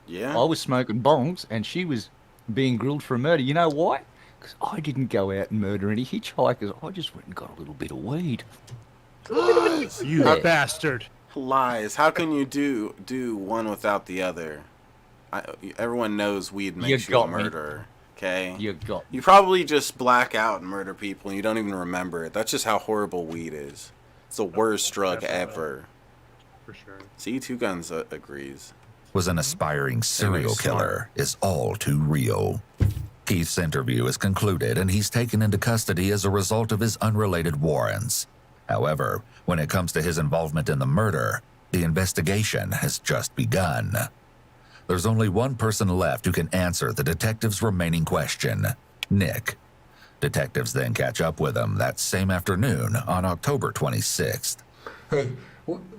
Yeah. I was smoking bongs and she was being grilled for a murder. You know why? Because I didn't go out and murder any hitchhikers. I just went and got a little bit of weed. You bastard. Lies. How can you do one without the other? Everyone knows weed makes you a murderer. Okay? You probably just black out and murder people and you don't even remember it. That's just how horrible weed is. It's the worst drug ever. For sure. See, Two Guns agrees. Was an aspiring serial killer is all too real. Keith's interview is concluded and he's taken into custody as a result of his unrelated warrants. However, when it comes to his involvement in the murder, the investigation has just begun. There's only one person left who can answer the detective's remaining question, Nick. Detectives then catch up with him that same afternoon on October 26th. Hey,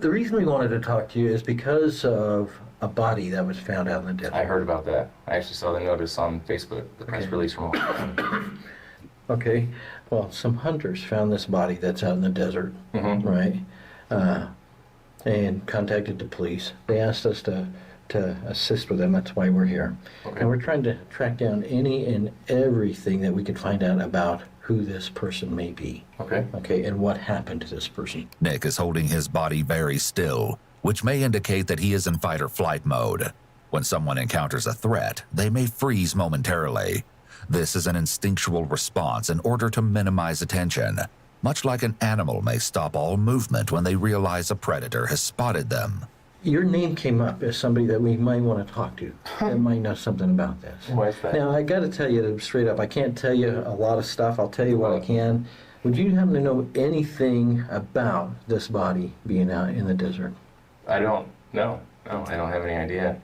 the reason we wanted to talk to you is because of a body that was found out in the desert. I heard about that. I actually saw the notice on Facebook, the press release from Okay, well, some hunters found this body that's out in the desert, right? And contacted the police. They asked us to assist with them. That's why we're here. Okay. And we're trying to track down any and everything that we could find out about who this person may be. Okay, and what happened to this person. Nick is holding his body very still, which may indicate that he is in fight or flight mode. When someone encounters a threat, they may freeze momentarily. This is an instinctual response in order to minimize attention, much like an animal may stop all movement when they realize a predator has spotted them. Your name came up as somebody that we might want to talk to that might know something about this. Why is that? Now, I got to tell you straight up, I can't tell you a lot of stuff. I'll tell you what I can. Would you happen to know anything about this body being out in the desert? I don't know. No, I don't have any idea.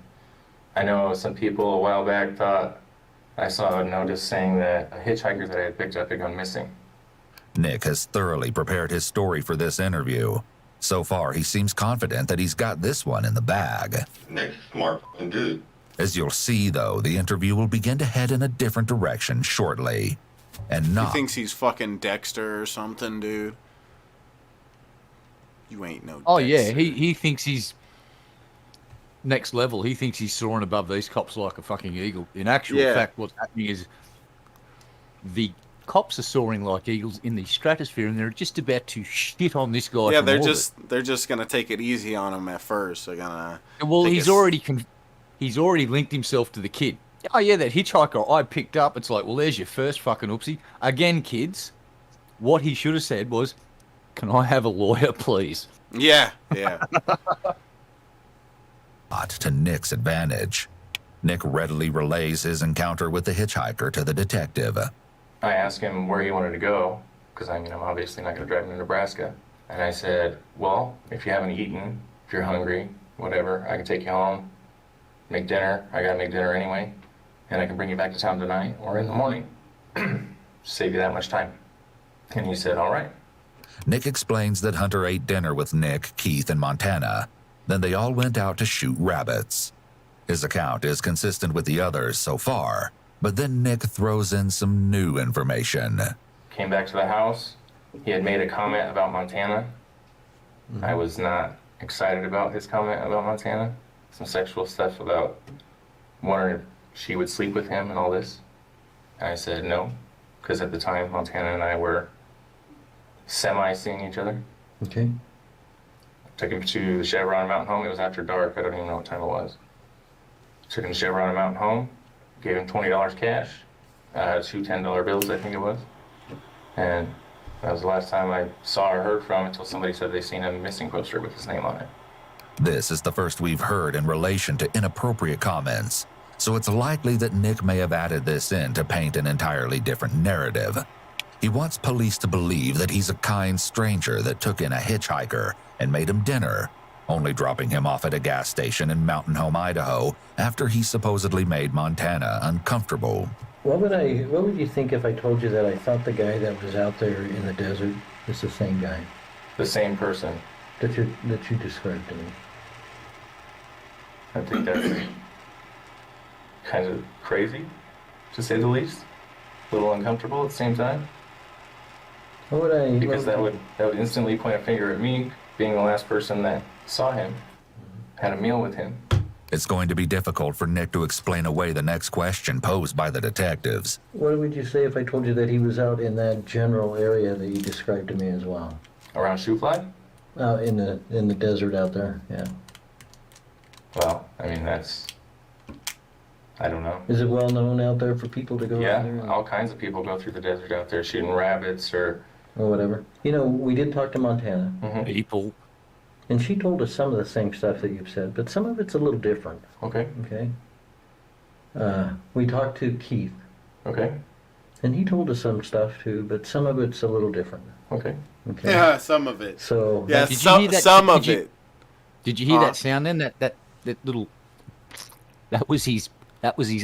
I know some people a while back thought I saw a notice saying that a hitchhiker that I had picked up had gone missing. Nick has thoroughly prepared his story for this interview. So far, he seems confident that he's got this one in the bag. Nick's a smart fucking dude. As you'll see, though, the interview will begin to head in a different direction shortly. And not... He thinks he's fucking Dexter or something, dude. You ain't no Dexter. Oh, yeah, he thinks he's next level. He thinks he's soaring above these cops like a fucking eagle. In actual fact, what's happening is the cops are soaring like eagles in the stratosphere, and they're just about to shit on this guy. Yeah, they're just gonna take it easy on him at first. They're gonna. Well, he's already linked himself to the kid. Oh yeah, that hitchhiker I picked up. It's like, well, there's your first fucking oopsie. Again, kids, what he should have said was, "Can I have a lawyer, please?" Yeah. Not to Nick's advantage. Nick readily relays his encounter with the hitchhiker to the detective. I asked him where he wanted to go, because I'm obviously not going to drive him to Nebraska. And I said, well, if you haven't eaten, if you're hungry, whatever, I can take you home, make dinner. I got to make dinner anyway. And I can bring you back to town tonight or in the morning. Save you that much time. And he said, all right. Nick explains that Hunter ate dinner with Nick, Keith, and Montana. Then they all went out to shoot rabbits. His account is consistent with the others so far. But then Nick throws in some new information. Came back to the house. He had made a comment about Montana. I was not excited about his comment about Montana. Some sexual stuff about wondering if she would sleep with him and all this. And I said no, because at the time Montana and I were semi-seeing each other. Okay. Took him to the Chevron Mountain Home. It was after dark. I don't even know what time it was. Took him to Chevron Mountain Home. Gave him $20 cash, 2 $10 bills, I think it was. And that was the last time I saw or heard from him until somebody said they seen a missing poster with his name on it. This is the first we've heard in relation to inappropriate comments, so it's likely that Nick may have added this in to paint an entirely different narrative. He wants police to believe that he's a kind stranger that took in a hitchhiker and made him dinner, only dropping him off at a gas station in Mountain Home, Idaho, after he supposedly made Montana uncomfortable. What would you think if I told you that I thought the guy that was out there in the desert is the same guy? The same person. That you described to me. I think that's kind of crazy, to say the least. A little uncomfortable at the same time. Because that would instantly point a finger at me, being the last person that saw him, had a meal with him. It's going to be difficult for Nick to explain away the next question posed by the detectives. What would you say if I told you that he was out in that general area that you described to me as well? Around Shoofly? In the desert out there, yeah. Well, I mean, I don't know. Is it well known out there for people to go out there? Yeah, all kinds of people go through the desert out there shooting rabbits or whatever. We did talk to Montana. Mm-hmm. People. And she told us some of the same stuff that you've said, but some of it's a little different. Okay. Okay. We talked to Keith. Okay. And he told us some stuff too, but some of it's a little different. Okay. Yeah, some of it. So yeah, did you hear that, some of it. Did you hear that sound then? That little. That was his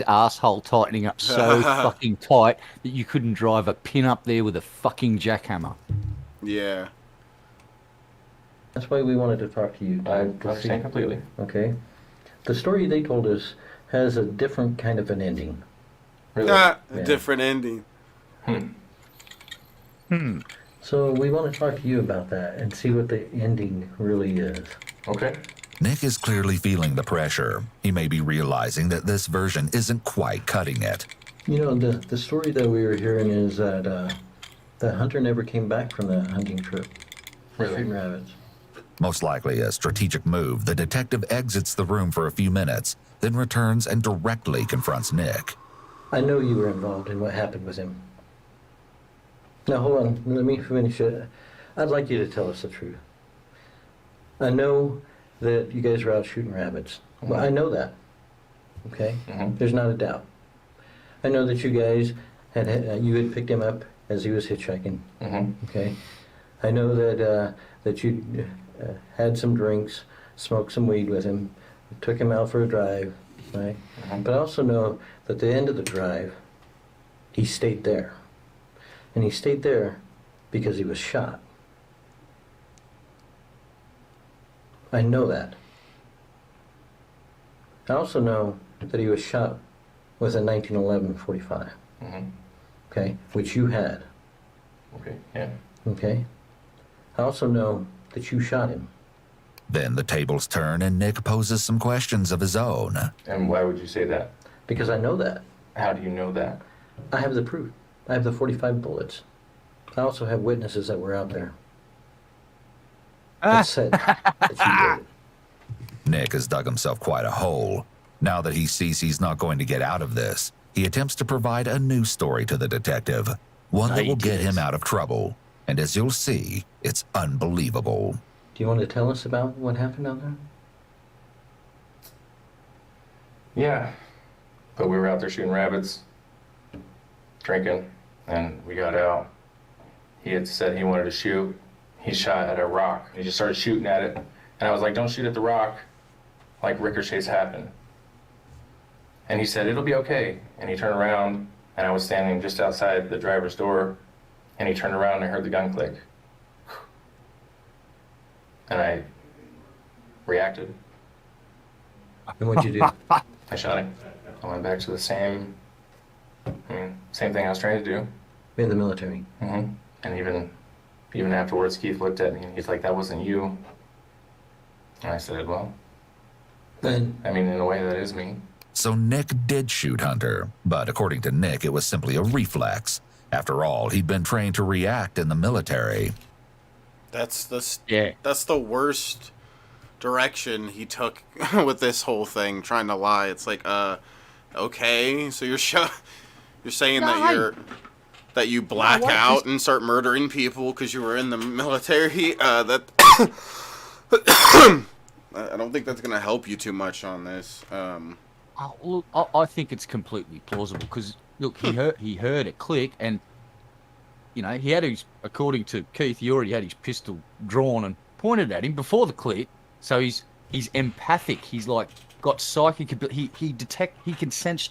asshole tightening up so fucking tight that you couldn't drive a pin up there with a fucking jackhammer. Yeah. That's why we wanted to talk to you. I understand completely. Okay. The story they told us has a different kind of an ending. Really? A different ending. So we want to talk to you about that and see what the ending really is. Okay. Nick is clearly feeling the pressure. He may be realizing that this version isn't quite cutting it. You know, the story that we were hearing is that the hunter never came back from that hunting trip. Really? Shooting rabbits. Most likely a strategic move, the detective exits the room for a few minutes, then returns and directly confronts Nick. I know you were involved in what happened with him. Now, hold on. Let me finish it. I'd like you to tell us the truth. I know that you guys were out shooting rabbits. Well, I know that. Okay? There's not a doubt. I know that you guys had picked him up as he was hitchhiking. Okay? I know that you had some drinks, smoked some weed with him, took him out for a drive, right? But I also know that at the end of the drive, he stayed there. And he stayed there because he was shot. I know that. I also know that he was shot with a 1911 45. Okay? Which you had. Okay, yeah. Okay? I also know that you shot him. Then the tables turn and Nick poses some questions of his own. And why would you say that? Because I know that. How do you know that? I have the proof. I have the 45 bullets. I also have witnesses that were out there. That said that you did it. Nick has dug himself quite a hole. Now that he sees he's not going to get out of this, he attempts to provide a new story to the detective, one that will get him out of trouble. And as you'll see, it's unbelievable. Do you want to tell us about what happened out there? Yeah. But we were out there shooting rabbits, drinking, and we got out. He had said he wanted to shoot. He shot at a rock. He just started shooting at it. And I was like, don't shoot at the rock, like ricochets happen. And he said, it'll be okay. And he turned around, and I was standing just outside the driver's door, and he turned around and I heard the gun click. And I reacted. And what'd you do? I shot him. I went back to the same thing I was trying to do. In the military. And even afterwards, Keith looked at me and he's like, that wasn't you. And I said, well, in a way, that is me. So Nick did shoot Hunter, but according to Nick, it was simply a reflex. After all, he'd been trained to react in the military. That's the worst direction he took with this whole thing, trying to lie. It's like, okay, so you're saying that you black out and start murdering people because you were in the military. I don't think that's gonna help you too much on this. Look, I think it's completely plausible because look, he heard a click, and you know he had according to Keith, he already had his pistol drawn and pointed at him before the click. So he's empathic. He's like got psychic ability. He can sense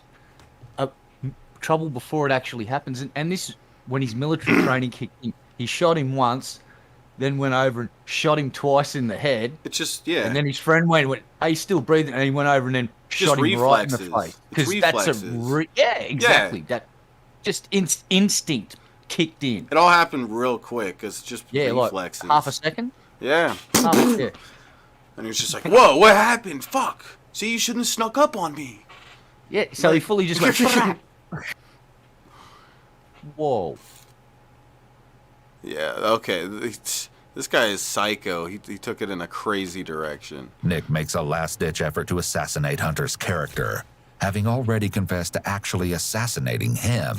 trouble before it actually happens. And this, when his military training kicked in, he shot him once, then went over and shot him twice in the head. It's just, yeah. And then his friend went, hey, he's still breathing, and he went over and then shot him right in the face. Because that's exactly. Yeah. That just instinct kicked in. It all happened real quick. It's just reflexes. Like half a second? Yeah. Yeah. And he was just like, whoa, what happened? Fuck. See, you shouldn't have snuck up on me. Yeah, so he fully just went, whoa. Yeah, okay. This guy is psycho. He took it in a crazy direction. Nick makes a last-ditch effort to assassinate Hunter's character, having already confessed to actually assassinating him.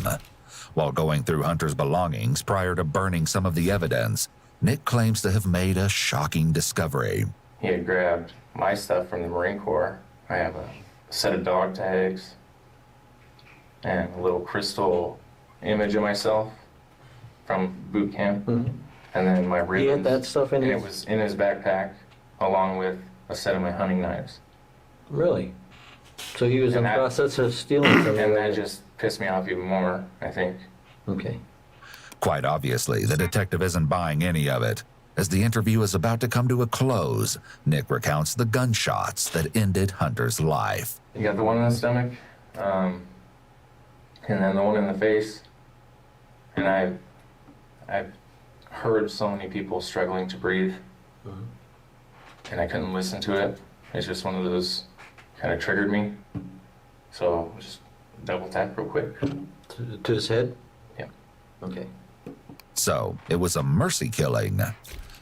While going through Hunter's belongings prior to burning some of the evidence, Nick claims to have made a shocking discovery. He had grabbed my stuff from the Marine Corps. I have a set of dog tags, and a little crystal image of myself from boot camp. Mm-hmm. And then my ribbons. He had that stuff in and his... it was in his backpack, along with a set of my hunting knives. Really? So he was And in the that- process of stealing from you. And that just pissed me off even more, I think. Okay. Quite obviously, the detective isn't buying any of it. As the interview is about to come to a close, Nick recounts the gunshots that ended Hunter's life. You got the one in the stomach, and then the one in the face. And I've heard so many people struggling to breathe, and I couldn't listen to it. It's just one of those kind of triggered me. So just double tap real quick. To his head? Yeah. Okay. So, it was a mercy killing.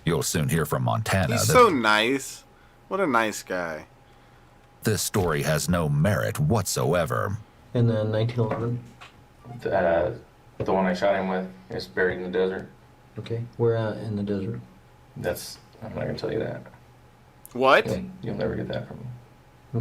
You'll soon hear from Montana. He's so nice. What a nice guy. This story has no merit whatsoever. And then 1911? The one I shot him with is buried in the desert. Okay. Where at in the desert? I'm not gonna tell you that. What? You'll never get that from me.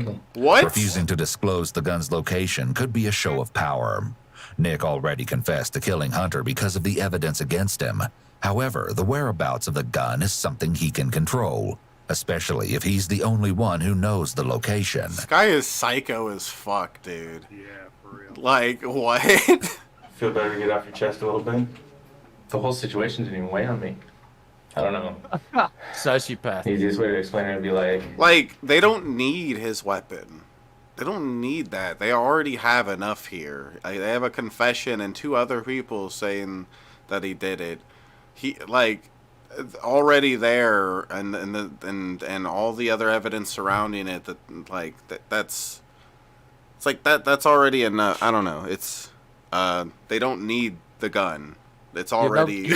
Okay. What? Refusing to disclose the gun's location could be a show of power. Nick already confessed to killing Hunter because of the evidence against him. However, the whereabouts of the gun is something he can control, especially if he's the only one who knows the location. This guy is psycho as fuck, dude. Yeah, for real. Like, what? Feel better to get off your chest a little bit? The whole situation didn't even weigh on me. I don't know. Sociopath. The easiest way to explain it would be like, they don't need his weapon. They don't need that. They already have enough here. Like, they have a confession and 2 other people saying that he did it. He, like, already there, and all the other evidence surrounding it. That's already enough. I don't know. It's they don't need the gun. It's already.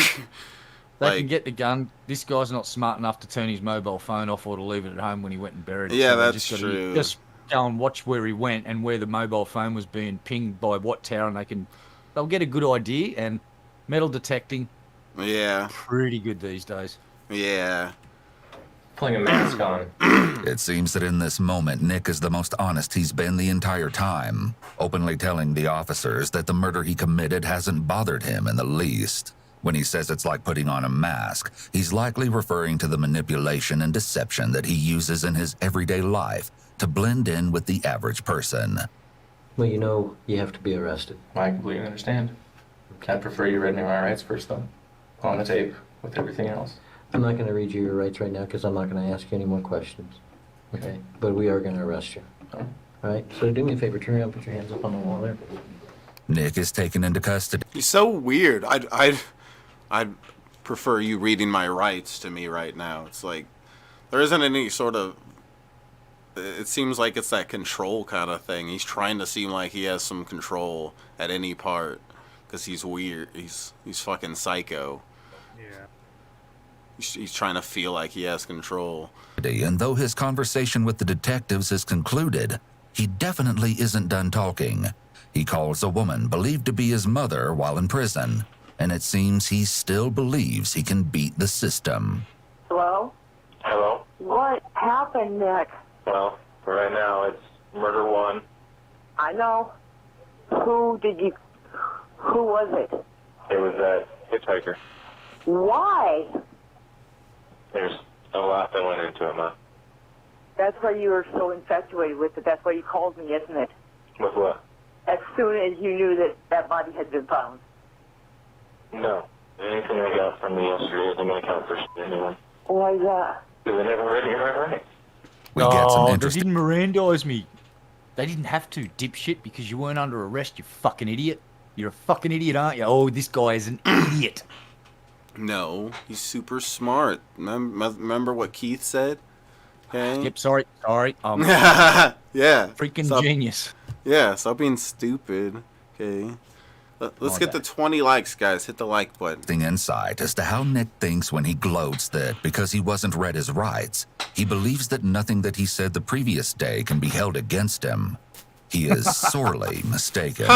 They can get the gun. This guy's not smart enough to turn his mobile phone off or to leave it at home when he went and buried it. Yeah, so they that's just true. Just go and watch where he went and where the mobile phone was being pinged by what tower, and they'll get a good idea. And metal detecting, yeah, pretty good these days. Yeah. putting a mask on. It seems that in this moment, Nick is the most honest he's been the entire time, openly telling the officers that the murder he committed hasn't bothered him in the least. When he says it's like putting on a mask, he's likely referring to the manipulation and deception that he uses in his everyday life to blend in with the average person. Well, you know, you have to be arrested. I completely understand. I'd prefer you read me my rights first, though, on the tape with everything else. I'm not going to read you your rights right now because I'm not going to ask you any more questions. Okay? But we are going to arrest you. All right? So do me a favor, turn around, put your hands up on the wall there. Nick is taken into custody. He's so weird. I'd prefer you reading my rights to me right now. It's like, there isn't any sort of, it seems like it's that control kind of thing. He's trying to seem like he has some control at any part because he's weird. He's fucking psycho. Yeah. He's trying to feel like he has control. And though his conversation with the detectives is concluded, he definitely isn't done talking. He calls a woman believed to be his mother while in prison, and it seems he still believes he can beat the system. Hello? Hello? What happened, Nick? Well, for right now, it's murder one. I know. Who was it? It was that hitchhiker. Why? There's a lot that went into it, Ma. That's why you were so infatuated with it. That's why you called me, isn't it? With what? As soon as you knew that that body had been found. No. Anything I got from me yesterday isn't going to count for shit anymore. Why is that? Because I never read your right. We get some They interesting didn't Mirandize me. They didn't have to, dipshit, because you weren't under arrest, you fucking idiot. You're a fucking idiot, aren't you? Oh, this guy is an idiot. No, he's super smart. Remember what Keith said? Okay. Yep, sorry. Yeah. Freaking genius. Yeah, stop being stupid. Okay. Let's get the 20 likes, guys. Hit the like button. Insight as to how Nick thinks when he gloats that because he wasn't read his rights, he believes that nothing that he said the previous day can be held against him. He is sorely mistaken.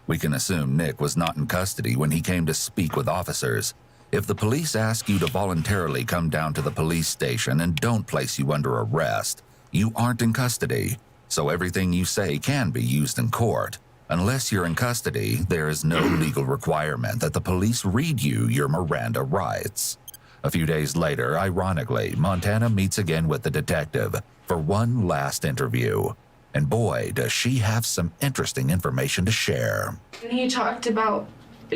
We can assume Nick was not in custody when he came to speak with officers. If the police ask you to voluntarily come down to the police station and don't place you under arrest, you aren't in custody, so everything you say can be used in court. Unless you're in custody, there is no legal requirement that the police read you your Miranda rights. A few days later, ironically, Montana meets again with the detective for one last interview. And boy, does she have some interesting information to share. And he talked about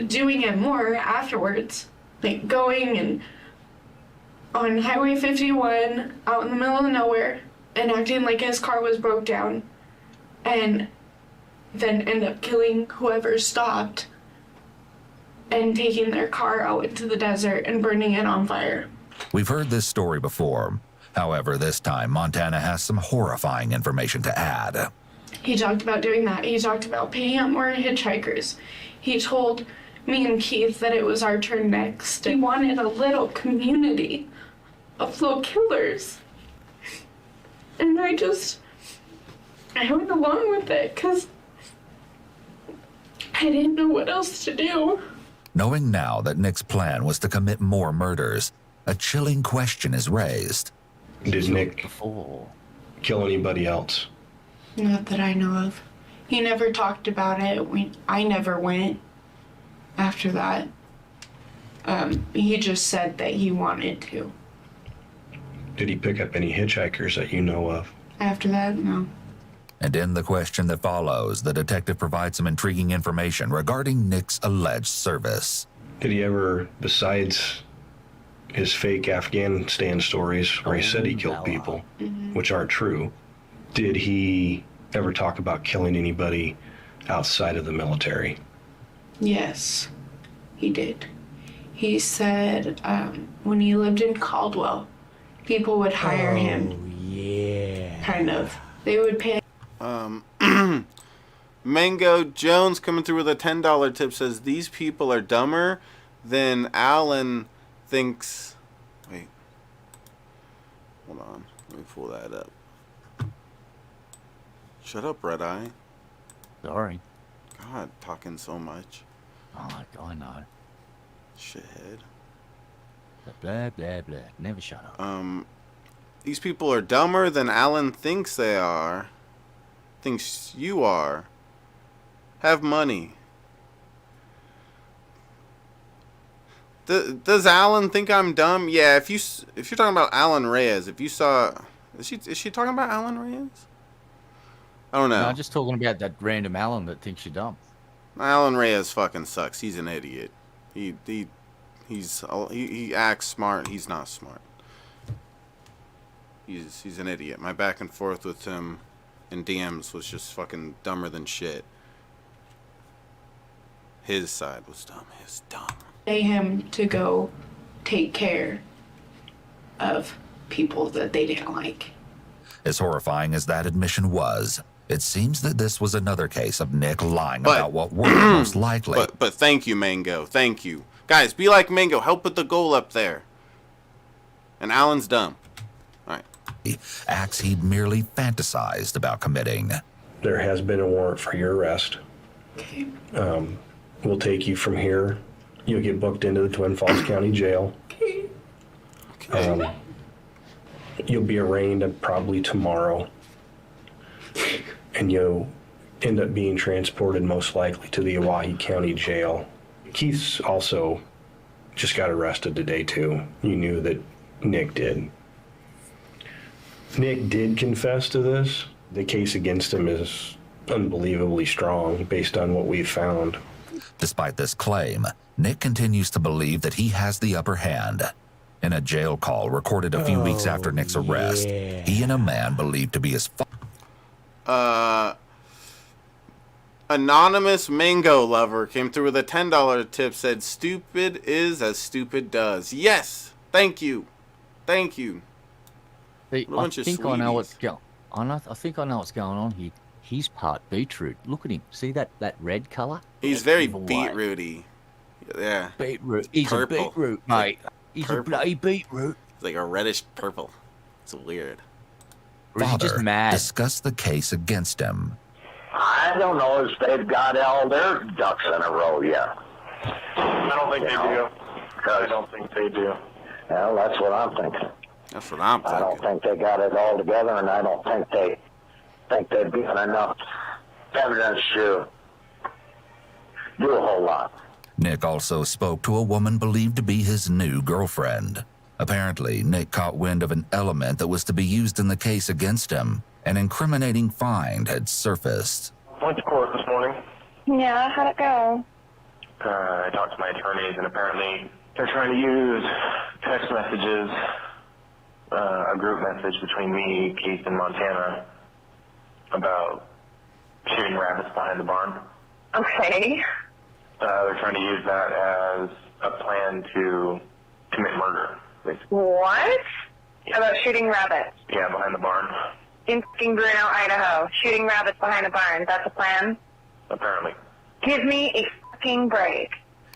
doing it more afterwards, like going and on Highway 51 out in the middle of nowhere and acting like his car was broke down and then end up killing whoever stopped and taking their car out into the desert and burning it on fire. We've heard this story before. However, this time Montana has some horrifying information to add. He talked about doing that. He talked about paying up more hitchhikers. He told me and Keith that it was our turn next. He wanted a little community of little killers. And I went along with it because I didn't know what else to do. Knowing now that Nick's plan was to commit more murders, a chilling question is raised. Did Nick kill anybody else? Not that I know of. He never talked about it. I never went after that. He just said that he wanted to. Did he pick up any hitchhikers that you know of? After that, no. And in the question that follows, the detective provides some intriguing information regarding Nick's alleged service. Did he ever, besides his fake Afghanistan stories where he said he killed people, which aren't true, did he ever talk about killing anybody outside of the military? Yes, he did. He said when he lived in Caldwell, people would hire him. Yeah. Kind of. They would pay. Mango Jones coming through with a $10 tip says these people are dumber than Alan thinks. Wait. Hold on. Let me pull that up. Shut up, Red Eye. Sorry. God, talking so much. Oh, I know. Shithead. Blah, blah, blah. Never shut up. These people are dumber than Alan thinks they are. Thinks you are. Have money. Does Alan think I'm dumb? Yeah, if you're talking about Alan Reyes, if you saw, is she talking about Alan Reyes? I don't know. No, I'm just talking about that random Alan that thinks you're dumb. Alan Reyes fucking sucks. He's an idiot. He acts smart. He's not smart. He's an idiot. My back and forth with him in DMs was just fucking dumber than shit. His side was dumb. His dumb. Pay him to go take care of people that they didn't like. As horrifying as that admission was, it seems that this was another case of Nick lying about what were most likely. But thank you, Mango. Thank you. Guys, be like Mango. Help with the goal up there. And Alan's dumb. All right. Acts he'd merely fantasized about committing. There has been a warrant for your arrest. Okay. We'll take you from here. You'll get booked into the Twin Falls County Jail. Okay. You'll be arraigned probably tomorrow. And you'll end up being transported most likely to the Oahe County Jail. Keith's also just got arrested today too. You knew that Nick did. Nick did confess to this. The case against him is unbelievably strong based on what we've found. Despite this claim, Nick continues to believe that he has the upper hand. In a jail call recorded a few weeks after Nick's arrest, he and a man believed to be his Anonymous Mango Lover came through with a $10 tip, said stupid is as stupid does. Yes! Thank you. Thank you. See, I think I know what's going on. I think I know what's going on here. He's part beetroot. Look at him. See that red colour? He's very beetrooty. Yeah. Beetroot. He's purple. A beetroot, mate. He's purple. A bloody beetroot. It's like a reddish purple. It's weird. Or is he just mad? Discuss the case against him. I don't know if they've got all their ducks in a row yet. I don't think they do. I don't think they do. Well, that's what I'm thinking. That's what I'm thinking. I don't think they got it all together, and I don't think they've given enough evidence to do a whole lot. Nick also spoke to a woman believed to be his new girlfriend. Apparently, Nick caught wind of an element that was to be used in the case against him. An incriminating find had surfaced. Went to court this morning. Yeah, how'd it go? I talked to my attorneys, and apparently they're trying to use text messages, a group message between me, Keith, and Montana about shooting rabbits behind the barn. Okay. They're trying to use that as a plan to commit murder, basically. What? About shooting rabbits? Yeah, behind the barn. In fucking Bruno, Idaho. Shooting rabbits behind a barn. That's a plan? Apparently. Give me a fucking break.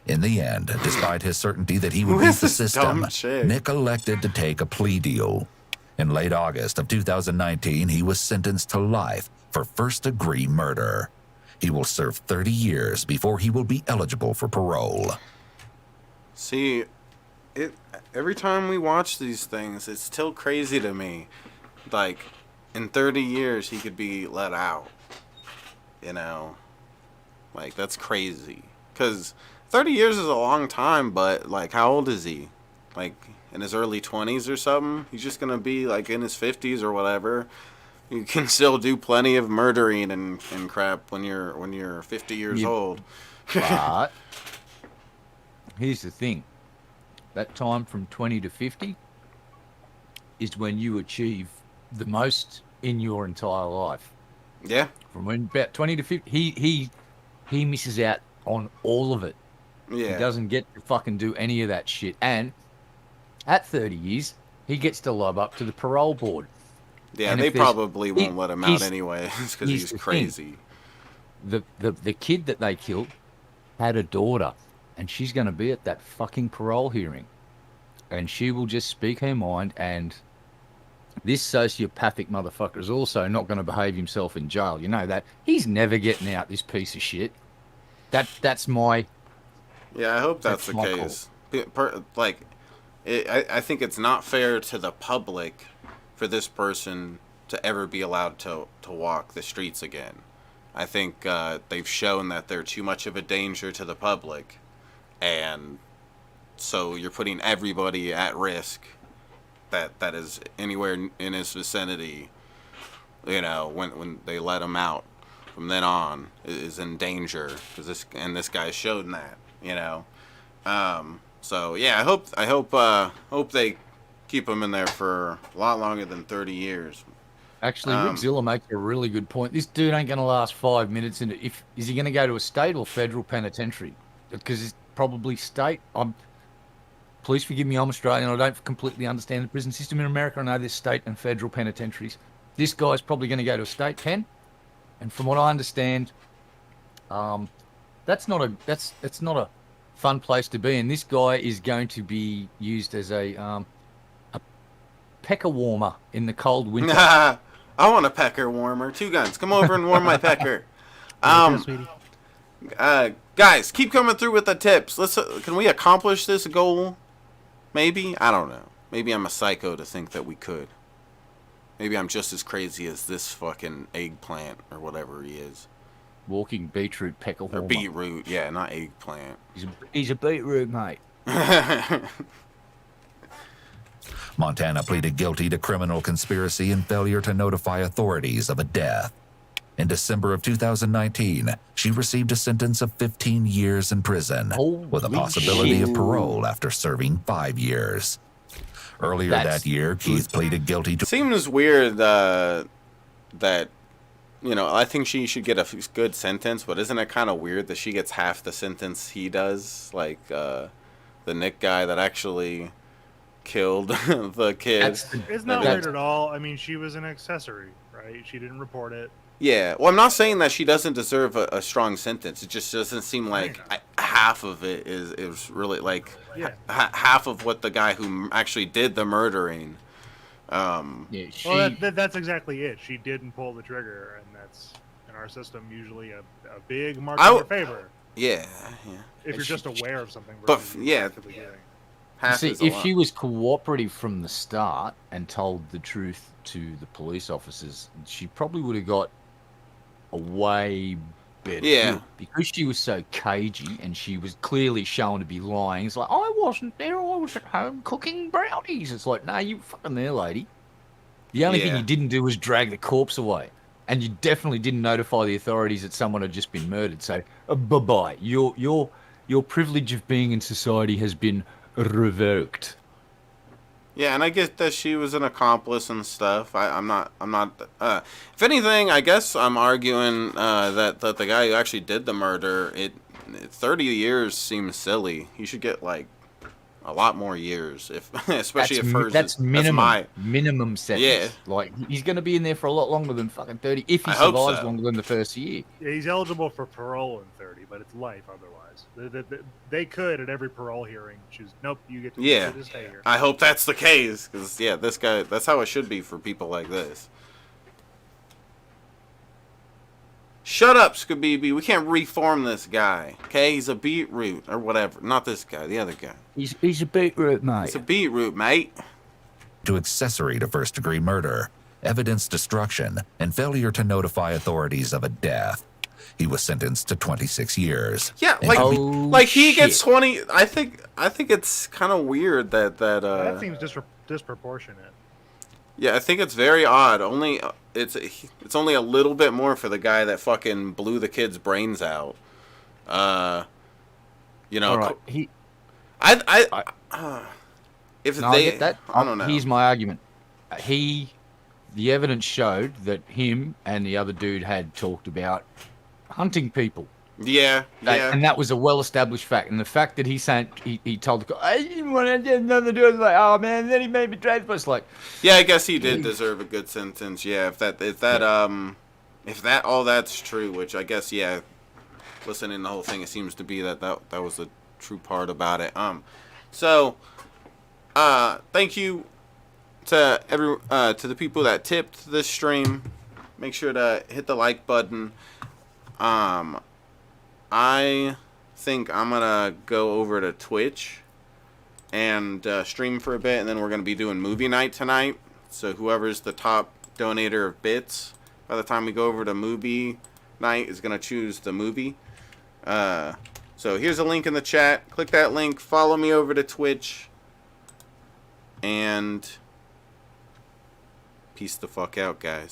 In the end, despite his certainty that he would beat the system, Nick elected to take a plea deal. In late August of 2019, he was sentenced to life for first-degree murder. He will serve 30 years before he will be eligible for parole. See, every time we watch these things, it's still crazy to me. Like, in 30 years, he could be let out. You know? Like, that's crazy. Because 30 years is a long time, but, like, how old is he? Like, in his early 20s or something? He's just going to be, like, in his 50s or whatever. You can still do plenty of murdering and crap when you're 50 years old. But here's the thing. That time from 20 to 50 is when you achieve the most in your entire life. Yeah. From when about 20 to 50, he misses out on all of it. Yeah. He doesn't get to fucking do any of that shit. And at 30 years, he gets to lob up to the parole board. Yeah, and they probably won't let him out anyway because he's crazy. The kid that they killed had a daughter, and she's going to be at that fucking parole hearing. And she will just speak her mind, and this sociopathic motherfucker is also not going to behave himself in jail. You know that. He's never getting out, this piece of shit. That's my... Yeah, I hope that's the case. I think it's not fair to the public for this person to ever be allowed to walk the streets again. I think they've shown that they're too much of a danger to the public, and so you're putting everybody at risk that is anywhere in his vicinity, you know, when they let him out from then on is in danger, because this guy's shown that, you know. So yeah, I hope they keep him in there for a lot longer than 30 years. Actually, Rick Zilla makes a really good point. This dude ain't going to last 5 minutes. Is he going to go to a state or federal penitentiary? Because it's probably state. Please forgive me, I'm Australian. I don't completely understand the prison system in America. I know there's state and federal penitentiaries. This guy's probably going to go to a state pen. And from what I understand, that's not a fun place to be. And this guy is going to be used as a pecker warmer in the cold winter. I want a pecker warmer. 2 guns. Come over and warm my pecker. Guys, keep coming through with the tips. Can we accomplish this goal? Maybe? I don't know. Maybe I'm a psycho to think that we could. Maybe I'm just as crazy as this fucking eggplant or whatever he is. Walking beetroot pecker warmer. Or beetroot, yeah, not eggplant. He's a beetroot, mate. Montana pleaded guilty to criminal conspiracy and failure to notify authorities of a death. In December of 2019, she received a sentence of 15 years in prison, with a possibility of parole after serving 5 years. Earlier that year, Keith pleaded guilty to... Seems weird that, you know, I think she should get a good sentence, but isn't it kind of weird that she gets half the sentence he does? Like, the Nick guy that actually killed the kid. It's not weird at all. I mean, she was an accessory, right? She didn't report it. Yeah. Well, I'm not saying that she doesn't deserve a strong sentence. It just doesn't seem like half of it is really like half of what the guy who actually did the murdering. Well, that's exactly it. She didn't pull the trigger, and that's in our system usually a big mark in her favor. Yeah. If you're just aware of something. But yeah. See, if she was cooperative from the start and told the truth to the police officers, she probably would have got a way better. Yeah. Because she was so cagey and she was clearly shown to be lying. It's like, I wasn't there. I was at home cooking brownies. It's like, no, you fucking there, lady. The only thing you didn't do was drag the corpse away. And you definitely didn't notify the authorities that someone had just been murdered. So, bye-bye. Your privilege of being in society has been revoked. Yeah, and I get that she was an accomplice and stuff. I'm not. If anything, I guess I'm arguing that the guy who actually did the murder, 30 years seems silly. He should get like a lot more years, especially that's minimum sentence. Yeah, like he's going to be in there for a lot longer than fucking 30 if he survives longer than the first year. Yeah, he's eligible for parole in 30, but it's life otherwise. They could at every parole hearing choose. Nope, you get to stay here. I hope that's the case, because this guy. That's how it should be for people like this. Shut up, Skabibi. We can't reform this guy. Okay, he's a beetroot or whatever. Not this guy, the other guy. He's a beetroot, mate. He's a beetroot, mate. To accessory to first-degree murder, evidence destruction, and failure to notify authorities of a death. He was sentenced to 26 years. Yeah, like he gets 20. I think it's kind of weird that seems disproportionate. Yeah, I think it's very odd. It's only a little bit more for the guy that fucking blew the kid's brains out. You know, right. I get that. I don't know. Here's my argument. The evidence showed that him and the other dude had talked about hunting people. Yeah, and that was a well-established fact. And the fact that he's saying he told the guy, I didn't want to do nothing to do with it. Like, oh man, then he made me drive. It's like, yeah, I guess he did deserve a good sentence. Yeah, if that all that's true, which I guess listening to the whole thing, it seems to be that was the true part about it. So thank you to to the people that tipped this stream. Make sure to hit the like button. I think I'm gonna go over to Twitch and stream for a bit, and then we're gonna be doing movie night tonight. So whoever's the top donator of bits, by the time we go over to movie night, is gonna choose the movie. So here's a link in the chat. Click that link. Follow me over to Twitch. And peace the fuck out, guys.